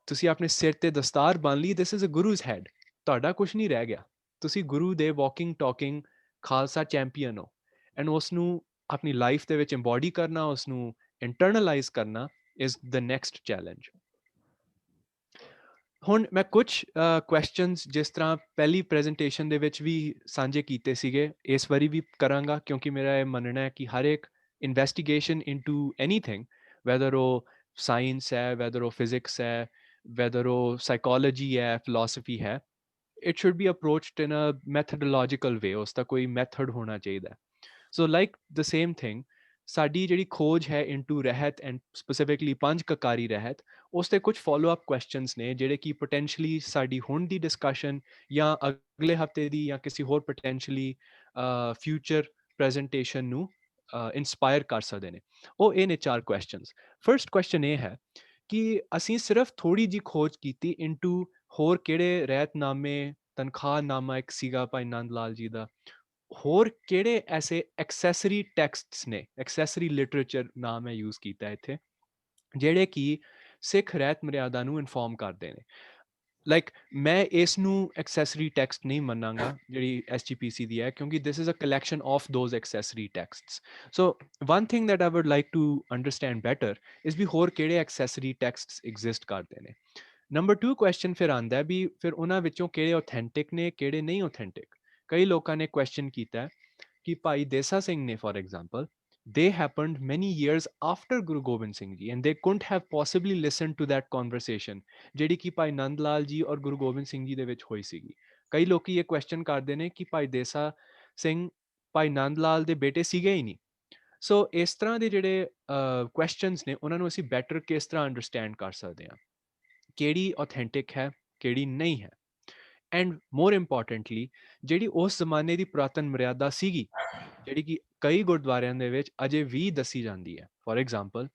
ਤੁਸੀਂ ਆਪਣੇ ਸਿਰ ਤੇ ਦਸਤਾਰ ਬੰਨ ਲਈ, this is a Guru's head. ਤੁਹਾਡਾ ਕੁਝ ਨਹੀਂ ਰਹਿ ਗਿਆ, ਤੁਸੀਂ ਗੁਰੂ ਦੇ ਵਾਕਿੰਗ ਟਾਕਿੰਗ ਖਾਲਸਾ ਚੈਂਪੀਅਨ ਹੋ ਐਂਡ ਉਸ ਨੂੰ ਆਪਣੀ ਲਾਈਫ ਦੇ ਵਿੱਚ ਇੰਬੋਡੀ ਕਰਨਾ, ਉਸ ਨੂੰ ਇੰਟਰਨਲਾਈਜ਼ ਕਰਨਾ ਇਜ਼ ਦ ਨੈਕਸਟ ਚੈਲੰਜ। ਹੁਣ ਮੈਂ ਕੁਝ ਕੁਐਸਚਨਸ ਜਿਸ ਤਰ੍ਹਾਂ ਪਹਿਲੀ ਪ੍ਰੈਜੈਂਟੇਸ਼ਨ ਦੇ ਵਿੱਚ ਵੀ ਸਾਂਝੇ ਕੀਤੇ ਸੀਗੇ, ਇਸ ਵਾਰੀ ਵੀ ਕਰਾਂਗਾ, ਕਿਉਂਕਿ ਮੇਰਾ ਇਹ ਮੰਨਣਾ ਹੈ ਕਿ ਹਰ ਇੱਕ ਇਨਵੈਸਟੀਗੇਸ਼ਨ ਇਨਟੂ ਐਨੀਥਿੰਗ, ਵੈਦਰ ਉਹ ਸਾਇੰਸ ਹੈ, ਵੈਦਰ ਉਹ ਫਿਜ਼ਿਕਸ ਹੈ, ਵੈਦਰ ਉਹ ਸਾਈਕੋਲੋਜੀ ਹੈ, ਫਿਲਾਸਫੀ ਹੈ, ਇਟ ਸ਼ੁੱਡ ਬੀ ਅਪਰੋਚਡ ਇਨ ਅ ਮੈਥਡੋਲੋਜੀਕਲ ਵੇ। ਉਸ ਦਾ ਕੋਈ ਮੈਥਡ ਹੋਣਾ ਚਾਹੀਦਾ। So like the same thing, ਸਾਡੀ ਜਿਹੜੀ ਖੋਜ ਹੈ ਇਨਟੂ ਰਹਿਤ ਐਂਡ ਸਪੈਸੀਫਿਕਲੀ ਪੰਜ ਕਕਾਰੀ ਰਹਿਤ, ਉਸ ਤੇ ਕੁਝ ਫੋਲੋ ਅਪ ਕੁਐਸਚਨਸ ਨੇ ਜਿਹੜੇ ਕਿ ਪੋਟੈਂਸ਼ੀਅਲੀ ਸਾਡੀ ਹੁਣ ਦੀ ਡਿਸਕਸ਼ਨ ਜਾਂ ਅਗਲੇ ਹਫਤੇ ਦੀ ਜਾਂ ਕਿਸੇ ਹੋਰ ਪੋਟੈਂਸ਼ੀਅਲੀ ਫਿਊਚਰ ਪ੍ਰੈਜੈਂਟੇਸ਼ਨ ਨੂੰ ਇੰਸਪਾਇਰ ਕਰ ਸਕਦੇ ਨੇ। ਉਹ ਇਹ ਨੇ 4 ਕੁਐਸਚਨਸ। ਫਰਸਟ ਕੁਐਸਚਨ ਇਹ ਹੈ ਕਿ ਅਸੀਂ ਸਿਰਫ ਥੋੜੀ ਜਿਹੀ ਖੋਜ ਕੀਤੀ ਇਨਟੂ ਹੋਰ ਕਿਹੜੇ ਰਹਿਤਨਾਮੇ, ਤਨਖਾਹਨਾਮਾ ਇੱਕ ਸੀਗਾ ਭਾਈ ਨੰਦ ਲਾਲ ਜੀ ਦਾ, ਹੋਰ ਕਿਹੜੇ ਐਸੇ ਐਕਸੈਸਰੀ ਟੈਕਸਟਸ ਨੇ, ਐਕਸੈਸਰੀ ਲਿਟਰੇਚਰ ਨਾਮ ਮੈਂ ਯੂਜ਼ ਕੀਤਾ ਇੱਥੇ, ਜਿਹੜੇ ਕਿ ਸਿੱਖ ਰਹਿਤ ਮਰਿਆਦਾ ਨੂੰ ਇਨਫੋਰਮ ਕਰਦੇ ਨੇ। ਲਾਈਕ ਮੈਂ ਇਸ ਨੂੰ ਐਕਸੈਸਰੀ ਟੈਕਸਟ ਨਹੀਂ ਮੰਨਾਂਗਾ ਜਿਹੜੀ SGPC ਦੀ ਹੈ, ਕਿਉਂਕਿ this is a collection of those accessory texts. So one thing that I would like to understand better is ਵੀ ਹੋਰ ਕਿਹੜੇ ਐਕਸੈਸਰੀ ਟੈਕਸਟਸ ਐਗਜ਼ਿਸਟ ਕਰਦੇ ਨੇ। ਨੰਬਰ 2 ਕੁਐਸਚਨ ਫਿਰ ਆਂਦਾ ਵੀ ਫਿਰ ਉਹਨਾਂ ਵਿੱਚੋਂ ਕਿਹੜੇ ਆਥੈਂਟਿਕ ਨੇ ਕਿਹੜੇ ਨਹੀਂ ਆਥੈਂਟਿਕ। ਕਈ ਲੋਕਾਂ ਨੇ ਕੁਐਸਚਨ ਕੀਤਾ ਕਿ ਭਾਈ ਦੇਸਾ ਸਿੰਘ ਨੇ for example they happened many years after Guru Gobind Singh Ji and they couldn't have possibly listened to that conversation ਜਿਹੜੀ ਕਿ ਭਾਈ ਨੰਦ ਲਾਲ ਜੀ ਔਰ ਗੁਰੂ ਗੋਬਿੰਦ ਸਿੰਘ ਜੀ ਦੇ ਵਿੱਚ ਹੋਈ ਸੀਗੀ। ਕਈ ਲੋਕੀ ਇਹ ਕੁਐਸਚਨ ਕਰਦੇ ਨੇ ਕਿ ਭਾਈ ਦੇਸਾ ਸਿੰਘ ਭਾਈ ਨੰਦ ਲਾਲ ਦੇ ਬੇਟੇ ਸੀਗੇ ਹੀ ਨਹੀਂ। ਸੋ ਇਸ ਤਰ੍ਹਾਂ ਦੇ ਜਿਹੜੇ ਕੁਐਸਚਨਸ ਨੇ ਉਹਨਾਂ ਨੂੰ ਅਸੀਂ ਬੈਟਰ ਕਿਸ ਤਰ੍ਹਾਂ ਅੰਡਰਸਟੈਂਡ ਕਰ ਸਕਦੇ ਹਾਂ, ਕਿਹੜੀ ਆਥੈਂਟਿਕ ਹੈ ਕਿਹੜੀ ਨਹੀਂ ਹੈ। ਐਂਡ ਮੋਰ ਇੰਪੋਰਟੈਂਟਲੀ ਜਿਹੜੀ ਉਸ ਜ਼ਮਾਨੇ ਦੀ ਪੁਰਾਤਨ ਮਰਿਆਦਾ ਸੀਗੀ ਜਿਹੜੀ ਕਿ ਕਈ ਗੁਰਦੁਆਰਿਆਂ ਦੇ ਵਿੱਚ ਅਜੇ ਵੀ ਦੱਸੀ ਜਾਂਦੀ ਹੈ। ਫॉर एग्जांपल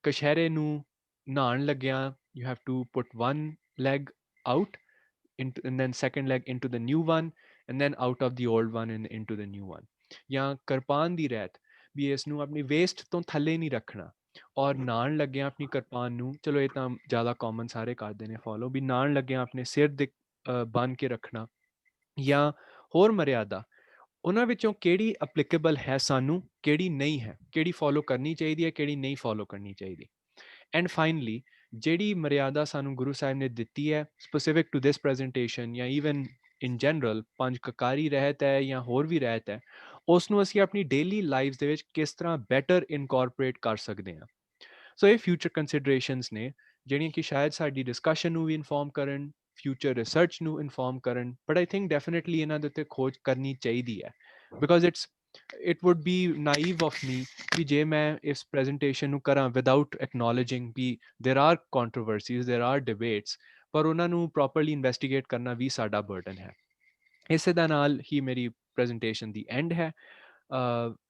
ਕਛਹਿਰੇ ਨੂੰ ਨਹਾਉਣ ਲੱਗਿਆਂ you have to put one leg out and then second leg into the new one and then out of the old one and into the new one। ਜਾਂ ਕਿਰਪਾਨ ਦੀ ਰਹਿਤ ਵੀ ਇਸ ਨੂੰ ਆਪਣੀ ਵੇਸਟ ਤੋਂ ਥੱਲੇ ਨਹੀਂ ਰੱਖਣਾ ਔਰ ਨਹਾਉਣ ਲੱਗਿਆਂ ਆਪਣੀ ਕਿਰਪਾਨ ਨੂੰ, ਚਲੋ ਇਹ ਤਾਂ ਜ਼ਿਆਦਾ ਕਾਮਨ ਸਾਰੇ ਕਰਦੇ ਨੇ ਫੋਲੋ, ਵੀ ਨਹਾਉਣ ਲੱਗਿਆਂ ਆਪਣੇ ਸਿਰ ਦੇ ਬੰਨ੍ਹ ਕੇ ਰੱਖਣਾ ਜਾਂ ਹੋਰ ਮਰਿਆਦਾ ਉਹਨਾਂ ਵਿੱਚੋਂ ਕਿਹੜੀ ਐਪਲੀਕੇਬਲ ਹੈ ਸਾਨੂੰ ਕਿਹੜੀ ਨਹੀਂ ਹੈ, ਕਿਹੜੀ ਫੋਲੋ ਕਰਨੀ ਚਾਹੀਦੀ ਹੈ ਕਿਹੜੀ ਨਹੀਂ ਫੋਲੋ ਕਰਨੀ ਚਾਹੀਦੀ। ਐਂਡ ਫਾਈਨਲੀ ਜਿਹੜੀ ਮਰਿਆਦਾ ਸਾਨੂੰ ਗੁਰੂ ਸਾਹਿਬ ਨੇ ਦਿੱਤੀ ਹੈ ਸਪੈਸਿਫਿਕ ਟੂ ਦਿਸ ਪ੍ਰੈਜੈਂਟੇਸ਼ਨ ਜਾਂ ਈਵਨ ਇਨ ਜਨਰਲ ਪੰਜ ਕਕਾਰੀ ਰਹਿਤ ਹੈ ਜਾਂ ਹੋਰ ਵੀ ਰਹਿਤ ਹੈ, ਉਸ ਨੂੰ ਅਸੀਂ ਆਪਣੀ ਡੇਲੀ ਲਾਈਫ ਦੇ ਵਿੱਚ ਕਿਸ ਤਰ੍ਹਾਂ ਬੈਟਰ ਇਨਕੋਰਪੋਰੇਟ ਕਰ ਸਕਦੇ ਹਾਂ। ਸੋ ਇਹ ਫਿਊਚਰ ਕੰਸੀਡਰੇਸ਼ਨਸ ਨੇ ਜਿਹੜੀਆਂ ਕਿ ਸ਼ਾਇਦ ਸਾਡੀ ਡਿਸਕਸ਼ਨ ਨੂੰ ਵੀ ਇਨਫੋਰਮ ਕਰਨ, ਫਿਊਚਰ ਰਿਸਰਚ ਨੂੰ ਇਨਫੋਰਮ ਕਰਨ, ਬਟ ਆਈ ਥਿੰਕ ਡੈਫੀਨਿਟਲੀ ਇਹਨਾਂ ਦੇ ਉੱਤੇ ਖੋਜ ਕਰਨੀ ਚਾਹੀਦੀ ਹੈ because it would be naive of me ਕਿ ਜੇ ਮੈਂ ਇਸ ਪ੍ਰੈਜੈਂਟੇਸ਼ਨ ਨੂੰ ਕਰਾਂ ਵਿਦਆਊਟ ਐਕਨੋਲੋਜਿੰਗ ਵੀ there are controversies, there are debates, ਪਰ ਉਹਨਾਂ ਨੂੰ ਪ੍ਰੋਪਰਲੀ ਇਨਵੈਸਟੀਗੇਟ ਕਰਨਾ ਵੀ ਸਾਡਾ ਬਰਡਨ ਹੈ। ਇਸੇ ਦੇ ਨਾਲ ਹੀ ਮੇਰੀ ਪ੍ਰੈਜੈਂਟੇਸ਼ਨ ਦੀ ਐਂਡ ਹੈ।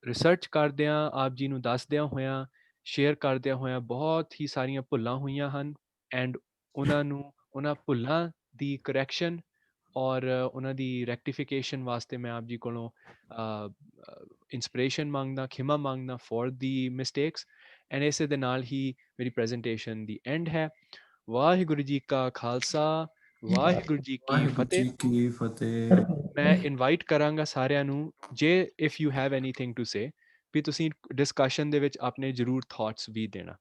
ਰਿਸਰਚ ਕਰਦਿਆਂ ਆਪ ਜੀ ਨੂੰ ਦੱਸਦਿਆਂ ਹੋਇਆਂ ਸ਼ੇਅਰ ਕਰਦਿਆਂ ਹੋਇਆਂ ਬਹੁਤ ਹੀ ਸਾਰੀਆਂ ਭੁੱਲਾਂ ਹੋਈਆਂ ਹਨ ਐਂਡ ਉਹਨਾਂ ਭੁੱਲਾਂ ਦੀ ਕਰੈਕਸ਼ਨ ਔਰ ਉਹਨਾਂ ਦੀ ਰੈਕਟੀਫਿਕੇਸ਼ਨ ਵਾਸਤੇ ਮੈਂ ਆਪ ਜੀ ਕੋਲੋਂ ਇੰਸਪੀਰੇਸ਼ਨ ਮੰਗਦਾ, ਖਿਮਾ ਮੰਗਦਾ ਫॉर ਦੀ ਮਿਸਟੇਕਸ। ਐਂਡ ਇਸੇ ਦੇ ਨਾਲ ਹੀ ਮੇਰੀ ਪ੍ਰੈਜੈਂਟੇਸ਼ਨ ਦੀ ਐਂਡ ਹੈ। ਵਾਹਿਗੁਰੂ ਜੀ ਕਾ ਖਾਲਸਾ, ਵਾਹਿਗੁਰੂ ਜੀ ਕੀ ਵਾਹਿਗੁਰੂ ਫਤਿਹ। ਜੀ ਕੀ ਫਤਿਹ। ਮੈਂ ਇਨਵਾਈਟ ਕਰਾਂਗਾ ਸਾਰਿਆਂ ਨੂੰ, ਜੇ if you have anything to say ਵੀ ਤੁਸੀਂ ਡਿਸਕਸ਼ਨ ਦੇ ਵਿੱਚ ਆਪਣੇ ਜ਼ਰੂਰ ਥਾਟਸ ਵੀ ਦੇਣਾ।